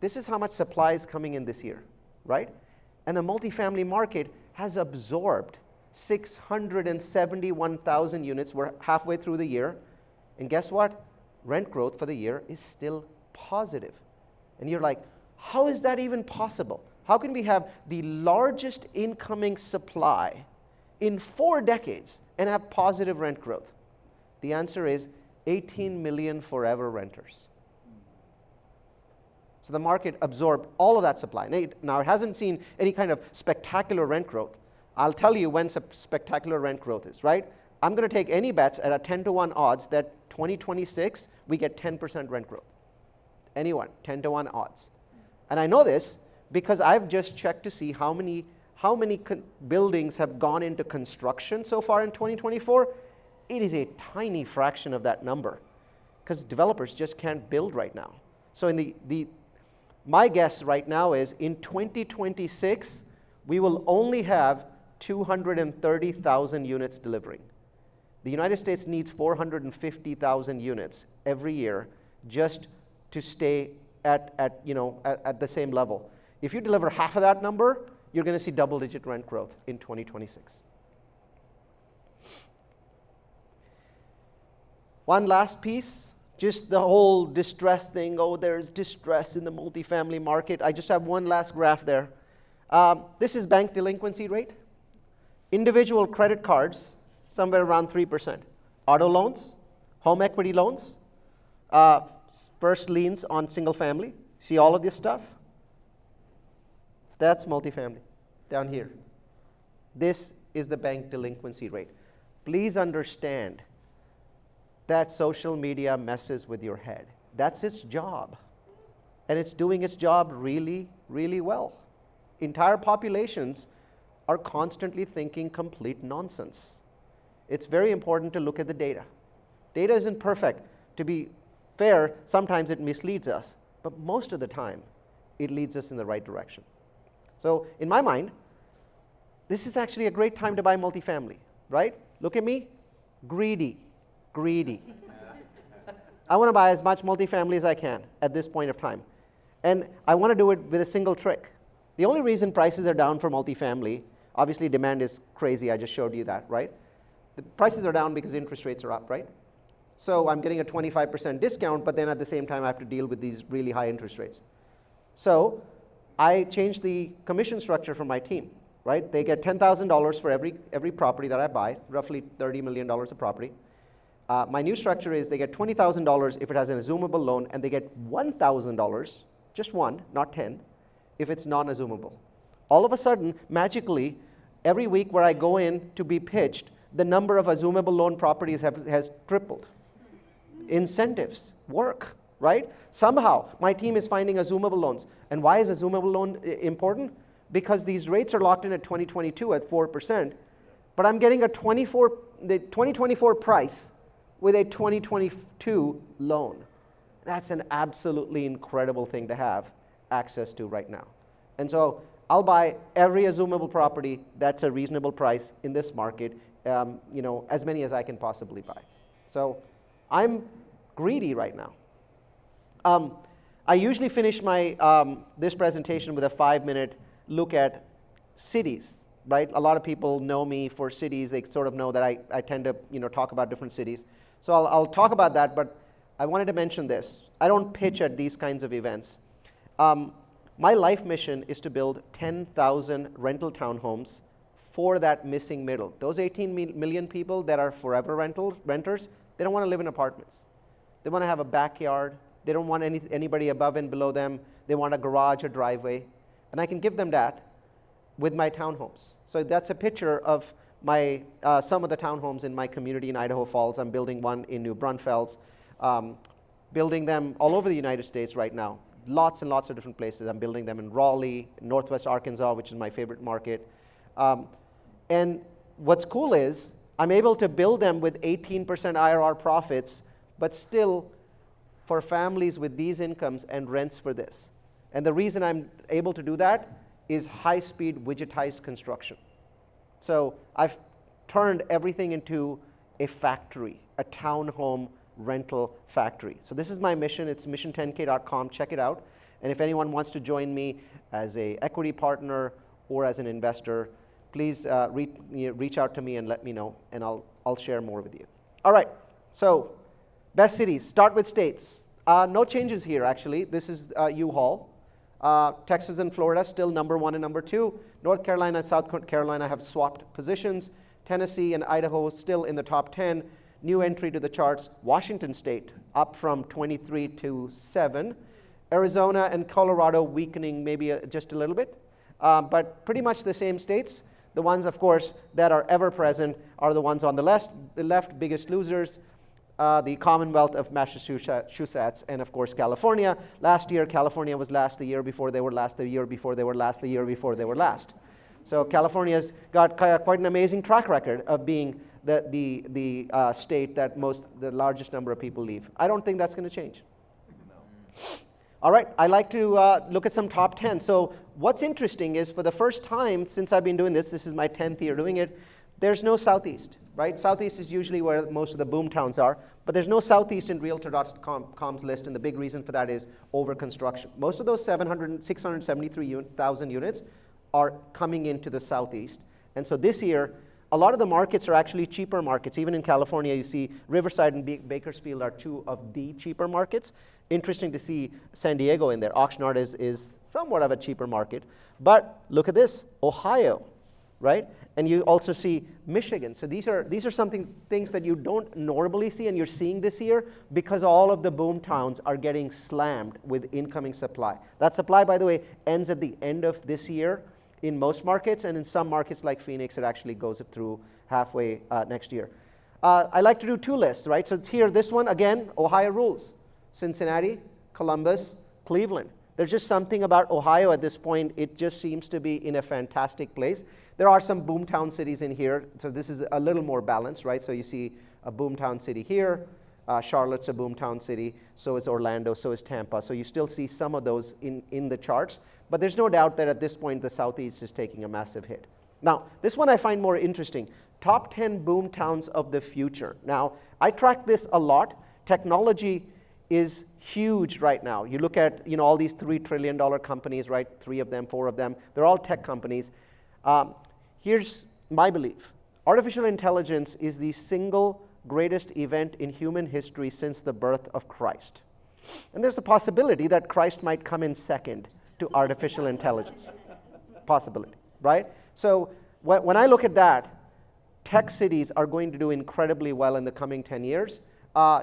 This is how much supply is coming in this year, right? And the multifamily market has absorbed 671,000 units. We're halfway through the year. And guess what? Rent growth for the year is still positive. And you're like, how is that even possible? How can we have the largest incoming supply in 4 decades and have positive rent growth? The answer is 18 million forever renters. So the market absorbed all of that supply. Now, it hasn't seen any kind of spectacular rent growth. I'll tell you when spectacular rent growth is, right? I'm going to take any bets at a 10-to-1 odds that 2026 we get 10% rent growth. Anyone, 10-to-1 odds. And I know this because I've just checked to see how many buildings have gone into construction so far in 2024. It is a tiny fraction of that number because developers just can't build right now. So in my guess right now is in 2026, we will only have 230,000 units delivering. The United States needs 450,000 units every year just to stay at the same level. If you deliver half of that number, you're going to see double-digit rent growth in 2026. One last piece, just the whole distress thing. Oh, there's distress in the multifamily market. I just have one last graph there. This is bank delinquency rate. Individual credit cards, somewhere around 3%. Auto loans, home equity loans, first liens on single family. See all of this stuff? That's multifamily down here. This is the bank delinquency rate. Please understand that social media messes with your head. That's its job. And it's doing its job really, really well. Entire populations are constantly thinking complete nonsense. It's very important to look at the data. Data isn't perfect. To be fair, sometimes it misleads us, but most of the time, it leads us in the right direction. So in my mind, this is actually a great time to buy multifamily, right? Look at me, greedy. I want to buy as much multifamily as I can at this point of time. And I want to do it with a single trick. The only reason prices are down for multifamily, obviously demand is crazy, I just showed you that, right? The prices are down because interest rates are up, right? So I'm getting a 25% discount, but then at the same time I have to deal with these really high interest rates. So I changed the commission structure for my team, right? They get $10,000 for every property that I buy, roughly $30 million a property. My new structure is they get $20,000 if it has an assumable loan, and they get $1,000, just one, not 10, if it's non-assumable. All of a sudden, magically, every week where I go in to be pitched, the number of assumable loan properties has tripled. Incentives work, right? Somehow, my team is finding assumable loans. And why is assumable loan important? Because these rates are locked in at 2022 at 4%, but I'm getting the 2024 price with a 2022 loan. That's an absolutely incredible thing to have access to right now. And so I'll buy every assumable property that's a reasonable price in this market, as many as I can possibly buy. So I'm greedy right now. I usually finish my this presentation with a 5-minute look at cities, right? A lot of people know me for cities. They sort of know that I tend to talk about different cities. So I'll talk about that, but I wanted to mention this. I don't pitch at these kinds of events. My life mission is to build 10,000 rental townhomes for that missing middle. Those 18 million people that are forever renters, they don't want to live in apartments. They want to have a backyard. They don't want anybody above and below them. They want a garage or driveway. And I can give them that with my townhomes. So that's a picture of my some of the townhomes in my community in Idaho Falls. I'm building one in New Braunfels, building them all over the United States right now. Lots and lots of different places. I'm building them in Raleigh, Northwest Arkansas, which is my favorite market. And what's cool is I'm able to build them with 18% IRR profits, but still for families with these incomes and rents for this. And the reason I'm able to do that is high-speed widgetized construction. So I've turned everything into a factory, a townhome rental factory. So this is my mission. It's mission10k.com. Check it out. And if anyone wants to join me as an equity partner or as an investor, please reach out to me and let me know, and I'll share more with you. All right. So best cities. Start with states. No changes here, actually. This is U-Haul. Texas and Florida still number 1 and number 2. North Carolina and South Carolina have swapped positions. Tennessee and Idaho still in the top 10. New entry to the charts, Washington State up from 23 to 7. Arizona and Colorado weakening maybe just a little bit, but pretty much the same states. The ones, of course, that are ever present are the ones on the left biggest losers, the Commonwealth of Massachusetts, and of course California. Last year, California was last. The year before they were last. The year before they were last. The year before they were last. So California's got quite an amazing track record of being the state that the largest number of people leave. I don't think that's going to change. No. All right, I like to look at some top 10. So what's interesting is for the first time since I've been doing this is my 10th year doing it, there's no Southeast, right? Southeast is usually where most of the boom towns are, but there's no Southeast in Realtor.com's list, and the big reason for that is over construction. Most of those 673,000 units are coming into the Southeast. And so this year, a lot of the markets are actually cheaper markets. Even in California, you see Riverside and Bakersfield are 2 of the cheaper markets. Interesting to see San Diego in there. Oxnard is somewhat of a cheaper market. But look at this, Ohio, right? And you also see Michigan. So these are things that you don't normally see, and you're seeing this year because all of the boom towns are getting slammed with incoming supply. That supply, by the way, ends at the end of this year in most markets, and in some markets like Phoenix, it actually goes through halfway next year. I like to do 2 lists, right? So here, this one, again, Ohio rules. Cincinnati, Columbus, Cleveland. There's just something about Ohio at this point. It just seems to be in a fantastic place. There are some boomtown cities in here, so this is a little more balanced, right? So you see a boomtown city here. Charlotte's a boomtown city. So is Orlando. So is Tampa. So you still see some of those in the charts. But there's no doubt that at this point, the Southeast is taking a massive hit. Now, this one I find more interesting. Top 10 boom towns of the future. Now, I track this a lot. Technology is huge right now. You look at all these $3 trillion companies, right? 3 of them, 4 of them, they're all tech companies. Here's my belief. Artificial intelligence is the single greatest event in human history since the birth of Christ. And there's a possibility that Christ might come in second to artificial intelligence. Possibility, right? So when I look at that, tech cities are going to do incredibly well in the coming 10 years.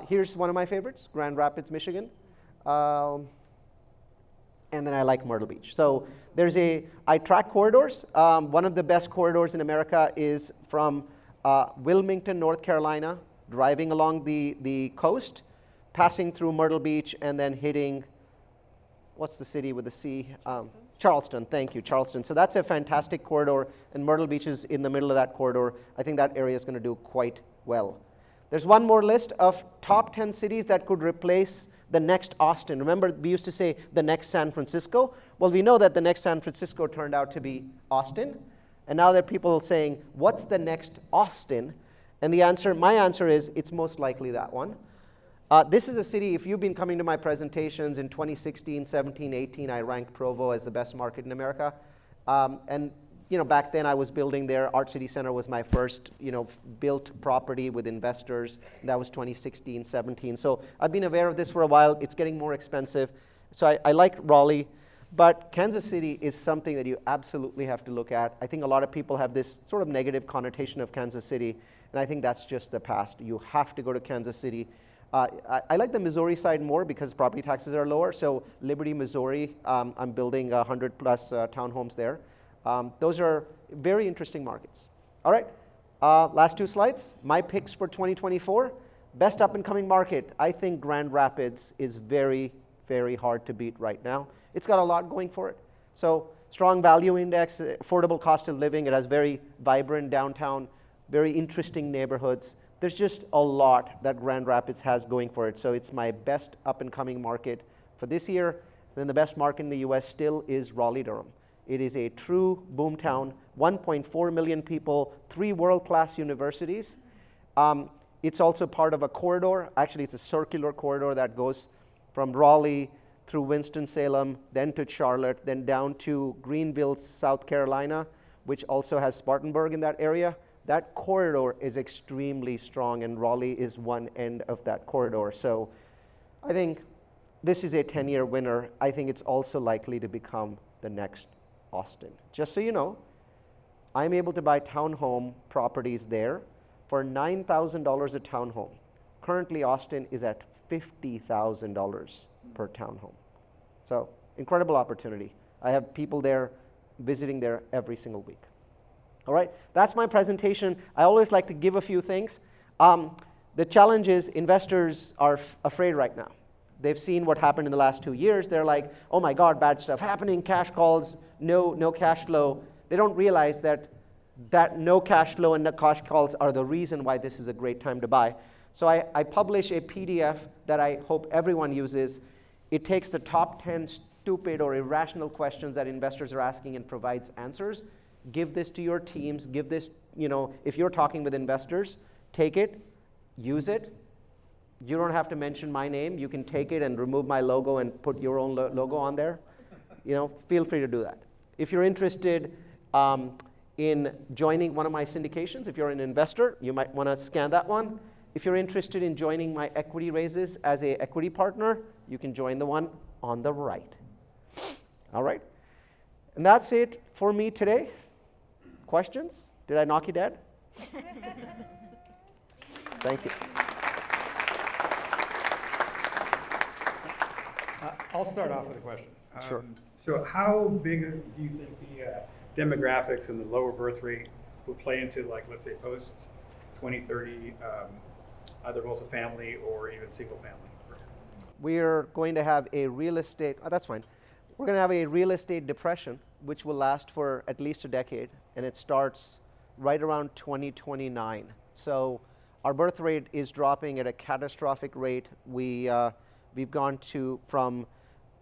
Here's one of my favorites, Grand Rapids, Michigan. And then I like Myrtle Beach. So I track corridors. One of the best corridors in America is from Wilmington, North Carolina, driving along the coast, passing through Myrtle Beach, and then hitting, what's the city with the C? Charleston, thank you, Charleston. So that's a fantastic corridor, and Myrtle Beach is in the middle of that corridor. I think that area is going to do quite well. There's one more list of top 10 cities that could replace the next Austin. Remember, we used to say the next San Francisco? Well, we know that the next San Francisco turned out to be Austin. And now there are people saying, what's the next Austin? And my answer is, it's most likely that one. This is a city, if you've been coming to my presentations in 2016, 17, 18, I ranked Provo as the best market in America. And back then I was building there. Art City Center was my first, built property with investors. That was 2016, 17. So I've been aware of this for a while. It's getting more expensive. So I like Raleigh. But Kansas City is something that you absolutely have to look at. I think a lot of people have this sort of negative connotation of Kansas City. And I think that's just the past. You have to go to Kansas City. I like the Missouri side more because property taxes are lower. So Liberty, Missouri, I'm building 100 plus townhomes there. Those are very interesting markets. All right, last 2 slides. My picks for 2024. Best up and coming market. I think Grand Rapids is very, very hard to beat right now. It's got a lot going for it. So strong value index, affordable cost of living. It has very vibrant downtown, very interesting neighborhoods. There's just a lot that Grand Rapids has going for it. So it's my best up and coming market for this year. And then the best market in the US still is Raleigh-Durham. It is a true boomtown, 1.4 million people, 3 world-class universities. It's also part of a corridor. Actually, it's a circular corridor that goes from Raleigh through Winston-Salem, then to Charlotte, then down to Greenville, South Carolina, which also has Spartanburg in that area. That corridor is extremely strong, and Raleigh is one end of that corridor. So I think this is a 10-year winner. I think it's also likely to become the next Austin. Just so you know, I'm able to buy townhome properties there for $9,000 a townhome. Currently, Austin is at $50,000 per townhome. So incredible opportunity. I have people there visiting there every single week. All right, that's my presentation. I always like to give a few things. The challenge is investors are afraid right now. They've seen what happened in the last 2 years. They're like, oh my God, bad stuff happening, cash calls, no cash flow. They don't realize that no cash flow and no cash calls are the reason why this is a great time to buy. So I publish a PDF that I hope everyone uses. It takes the top 10 stupid or irrational questions that investors are asking and provides answers. Give this to your teams. Give this, if you're talking with investors, take it, use it. You don't have to mention my name. You can take it and remove my logo and put your own logo on there. Feel free to do that. If you're interested in joining one of my syndications, if you're an investor, you might want to scan that one. If you're interested in joining my equity raises as an equity partner, you can join the one on the right. All right? And that's it for me today. Questions? Did I knock you dead? Thank you. I'll start off with a question. Sure. So how big do you think the demographics and the lower birth rate will play into, like, let's say, post-2030, either multifamily or even single family? We're going to have a real estate, that's fine. We're going to have a real estate depression, which will last for at least a decade, and it starts right around 2029. So our birth rate is dropping at a catastrophic rate. We've gone from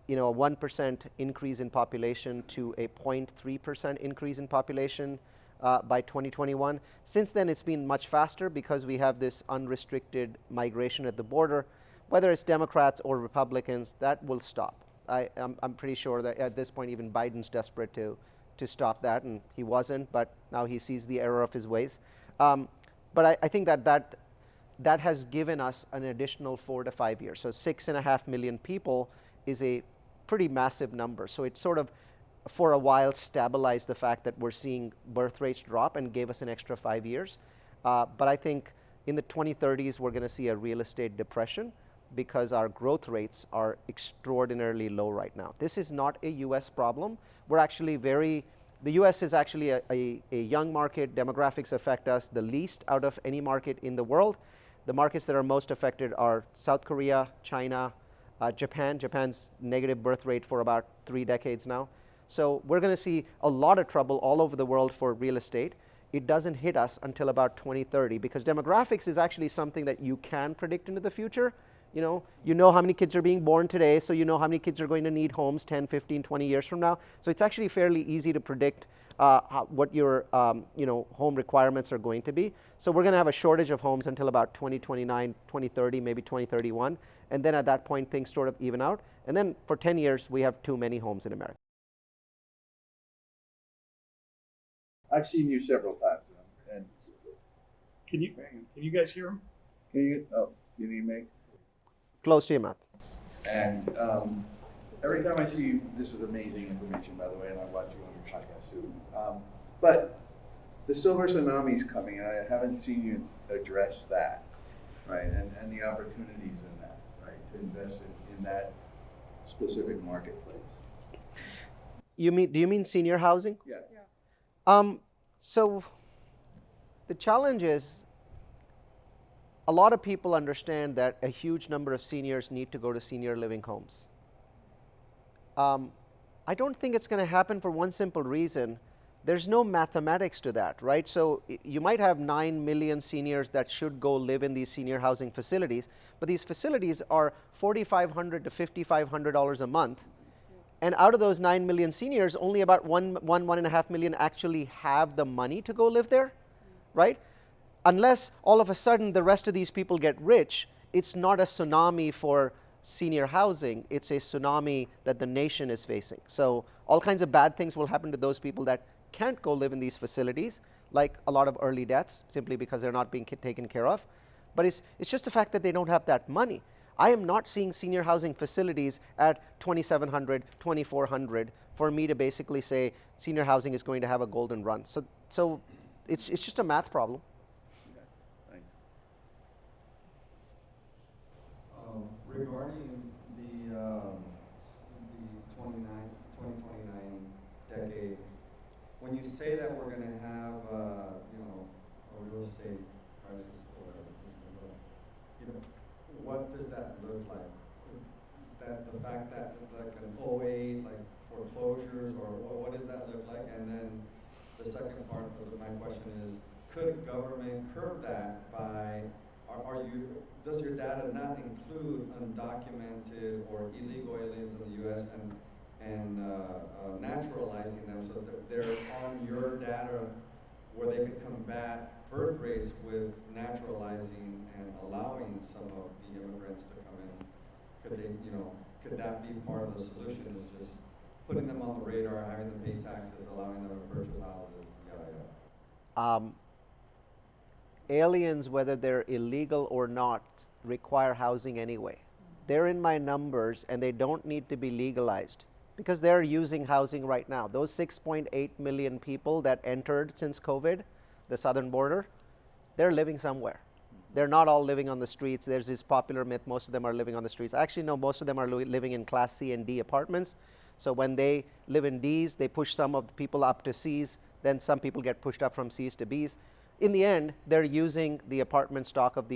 a 1% increase in population to a 0.3% increase in population by 2021. Since then, it's been much faster because we have this unrestricted migration at the border. whether it's Democrats or Republicans, that will stop. I'm pretty sure that at this point even Biden's desperate to stop that, and he wasn't, but now he sees the error of his ways. But I think that has given us an additional 4 to 5 years. So 6.5 million people is a pretty massive number. So it sort of, for a while, stabilized the fact that we're seeing birth rates drop and gave us an extra 5 years. But I think in the 2030s, we're going to see a real estate depression because our growth rates are extraordinarily low right now. This is not a US problem. We're actually the US is actually a young market. Demographics affect us the least out of any market in the world. The markets that are most affected are South Korea, China, Japan. Japan's negative birth rate for about 3 decades now. So we're going to see a lot of trouble all over the world for real estate. It doesn't hit us until about 2030 because demographics is actually something that you can predict into the future. You know how many kids are being born today, so you know how many kids are going to need homes 10, 15, 20 years from now. So it's actually fairly easy to predict what your home requirements are going to be. So we're going to have a shortage of homes until about 2029, 2030, maybe 2031. And then at that point, things sort of even out. And then for 10 years, we have too many homes in America. I've seen you several times. And Can you guys hear him? you need me? Close to your mouth. And every time I see you, this is amazing information, by the way, and I watch you on your podcast too. But the silver tsunami is coming, and I haven't seen you address that, right? And the opportunities in that, right? To invest in that specific marketplace. Do you mean senior housing? Yeah. So the challenge is a lot of people understand that a huge number of seniors need to go to senior living homes. I don't think it's going to happen for one simple reason. There's no mathematics to that, right? So you might have 9 million seniors that should go live in these senior housing facilities, but these facilities are $4,500 to $5,500 a month. And out of those 9 million seniors, only about 1.5 million actually have the money to go live there, right? Unless all of a sudden the rest of these people get rich, it's not a tsunami for senior housing, it's a tsunami that the nation is facing. So all kinds of bad things will happen to those people that can't go live in these facilities, like a lot of early deaths, simply because they're not being taken care of. But it's just the fact that they don't have that money. I am not seeing senior housing facilities at $2,700, $2,400 for me to basically say senior housing is going to have a golden run. So it's just a math problem. Okay. Thanks. Regarding the 2029 decade, when you say that we're going to have a real estate crisis or whatever, what does that look like? That the fact that like an 08, like foreclosures, or what does that look like? And then the second part of my question is, could government curb that by, does your data not include undocumented or illegal aliens in the U.S. and naturalizing them so that they're on your data where they can combat birth rates with naturalizing and allowing some of the immigrants to come in? Could that be part of the solution, is just putting them on the radar, having them pay taxes, allowing them to purchase houses, yada, yada? Aliens, whether they're illegal or not, require housing anyway. They're in my numbers and they don't need to be legalized because they're using housing right now. Those 6.8 million people that entered since COVID, the southern border, they're living somewhere. They're not all living on the streets. There's this popular myth, most of them are living on the streets. Actually, no, most of them are living in Class C and D apartments. So when they live in Ds, they push some of the people up to Cs, then some people get pushed up from Cs to Bs. In the end, they're using the apartment stock of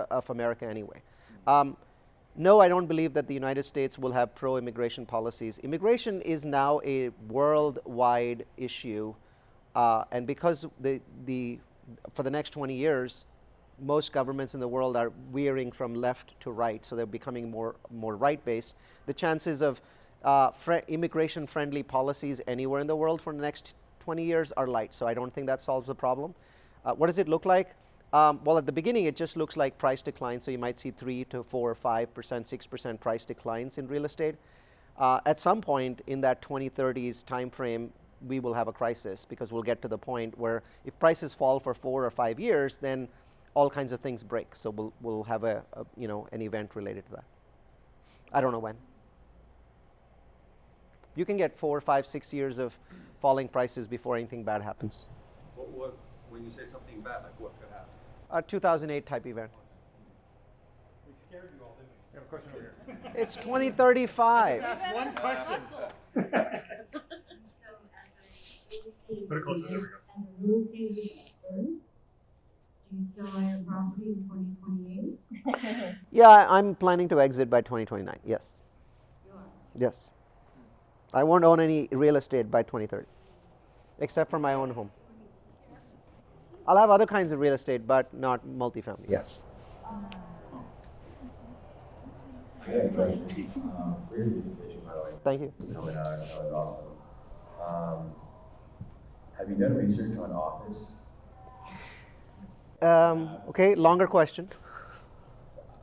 of America anyway. No, I don't believe that the United States will have pro-immigration policies. Immigration is now a worldwide issue, and because for the next 20 years, most governments in the world are veering from left to right, so they're becoming more right-based. The chances of immigration-friendly policies anywhere in the world for the next 20 years are light, so I don't think that solves the problem. What does it look like? Well, at the beginning, it just looks like price decline. So you might see 3 to 4, 5%, 6% price declines in real estate. At some point in that 2030s time frame, we will have a crisis because we'll get to the point where if prices fall for 4 or 5 years, then all kinds of things break. So we'll have an event related to that. I don't know when. You can get 4, 5, 6 years of falling prices before anything bad happens. When you say something bad, like what could happen? A 2008 type event. We scared you all, didn't we? We have a question over here. It's 2035. Ask one question. Put it closer, there we go. As a real estate expert, do you still own your property in 2028? Yeah, I'm planning to exit by 2029. Yes. You are. Yes. I won't own any real estate by 2030, except for my own home. I'll have other kinds of real estate, but not multifamily. Yes. I got a question. Great presentation, by the way. Thank you. Coming out, that was awesome. Have you done research on office? Okay, longer question.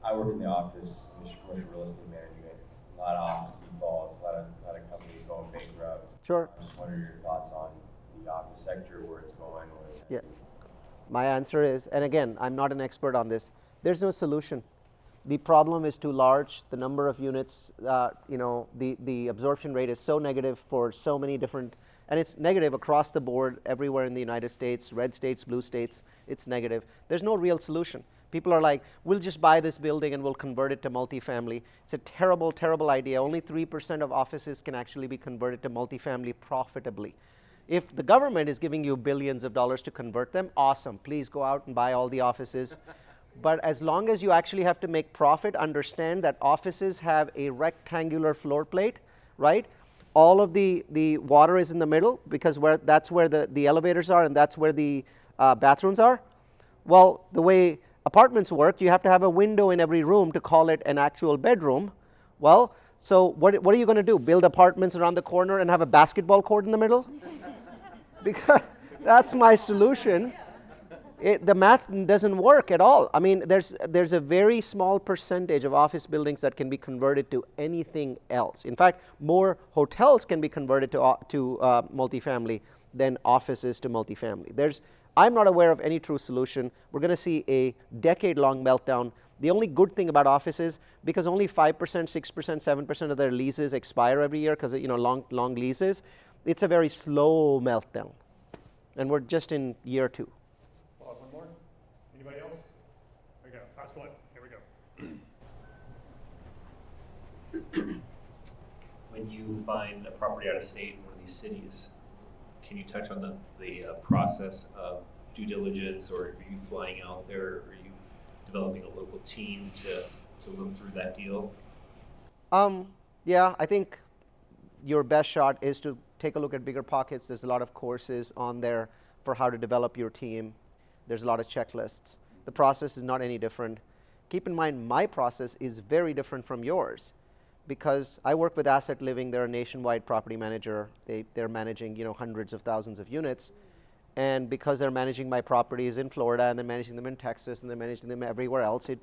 I work in the office, commercial real estate management. A lot of office defaults, a lot of companies going bankrupt. Sure. I just wonder your thoughts on the office sector, where it's going, where it's Yeah. heading. My answer is, and again, I'm not an expert on this, there's no solution. The problem is too large. The number of units, the absorption rate is so negative for so many different, and it's negative across the board everywhere in the United States, red states, blue states, it's negative. There's no real solution. People are like, we'll just buy this building and we'll convert it to multifamily. It's a terrible, terrible idea. Only 3% of offices can actually be converted to multifamily profitably. If the government is giving you billions of dollars to convert them, awesome. Please go out and buy all the offices. But as long as you actually have to make profit, understand that offices have a rectangular floor plate, right? All of the water is in the middle because that's where the elevators are and that's where the bathrooms are. Well, the way apartments work, you have to have a window in every room to call it an actual bedroom. Well, so what are you going to do? Build apartments around the corner and have a basketball court in the middle? Because that's my solution. The math doesn't work at all. I mean, there's a very small percentage of office buildings that can be converted to anything else. In fact, more hotels can be converted to multifamily than offices to multifamily. I'm not aware of any true solution. We're going to see a decade-long meltdown. The only good thing about offices, because only 5%, 6%, 7% of their leases expire every year because long leases, it's a very slow meltdown. And we're just in year 2. One more. Anybody else? There we go. Last one. Here we go. When you find a property out of state in one of these cities, can you touch on the process of due diligence, or are you flying out there? Are you developing a local team to look through that deal? Yeah, I think your best shot is to take a look at Bigger Pockets. There's a lot of courses on there for how to develop your team. There's a lot of checklists. The process is not any different. Keep in mind, my process is very different from yours because I work with Asset Living. They're a nationwide property manager. They're managing hundreds of thousands of units. And because they're managing my properties in Florida and they're managing them in Texas and they're managing them everywhere else, it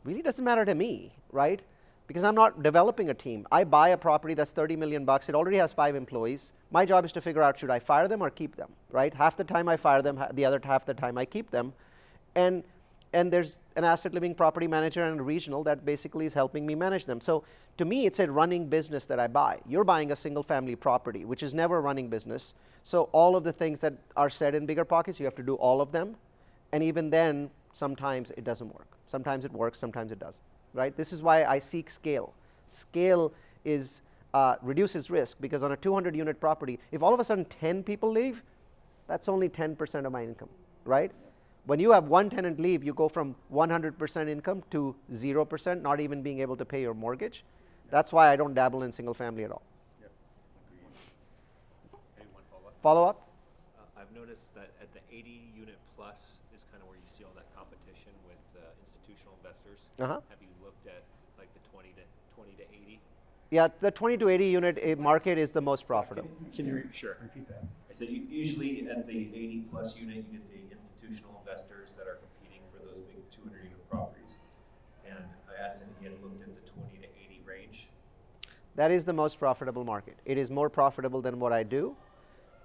really doesn't matter to me, right? Because I'm not developing a team. I buy a property that's $30 million. It already has 5 employees. My job is to figure out, should I fire them or keep them, right? Half the time I fire them, the other half the time I keep them. And there's an Asset Living property manager and a regional that basically is helping me manage them. So to me, it's a running business that I buy. You're buying a single family property, which is never a running business. So all of the things that are said in Bigger Pockets, you have to do all of them. And even then, sometimes it doesn't work. Sometimes it works, sometimes it doesn't. Right? This is why I seek scale. Scale reduces risk because on a 200-unit property, if all of a sudden 10 people leave, that's only 10% of my income, right? When you have one tenant leave, you go from 100% income to 0%, not even being able to pay your mortgage. That's why I don't dabble in single family at all. Yep. Maybe one follow-up. Follow-up? I've noticed that at the 80-unit plus is kind of where you see all that competition with institutional investors. Uh-huh. Have you looked at like the 20 to 80? Yeah, the 20 to 80 unit market is the most profitable. Can you repeat that? I said usually at the 80 plus unit, you get the institutional investors that are competing for those big 200-unit properties. And I asked him if he had looked at the 20 to 80 range. That is the most profitable market. It is more profitable than what I do.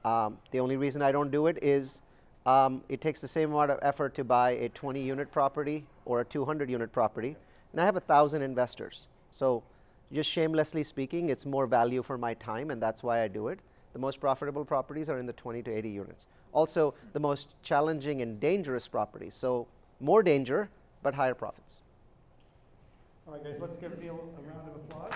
The only reason I don't do it is it takes the same amount of effort to buy a 20-unit property or a 200-unit property, and I have 1,000 investors. So just shamelessly speaking, it's more value for my time, and that's why I do it. The most profitable properties are in the 20 to 80 units. Also, the most challenging and dangerous properties. So more danger, but higher profits. All right, guys, let's give Neal a round of applause.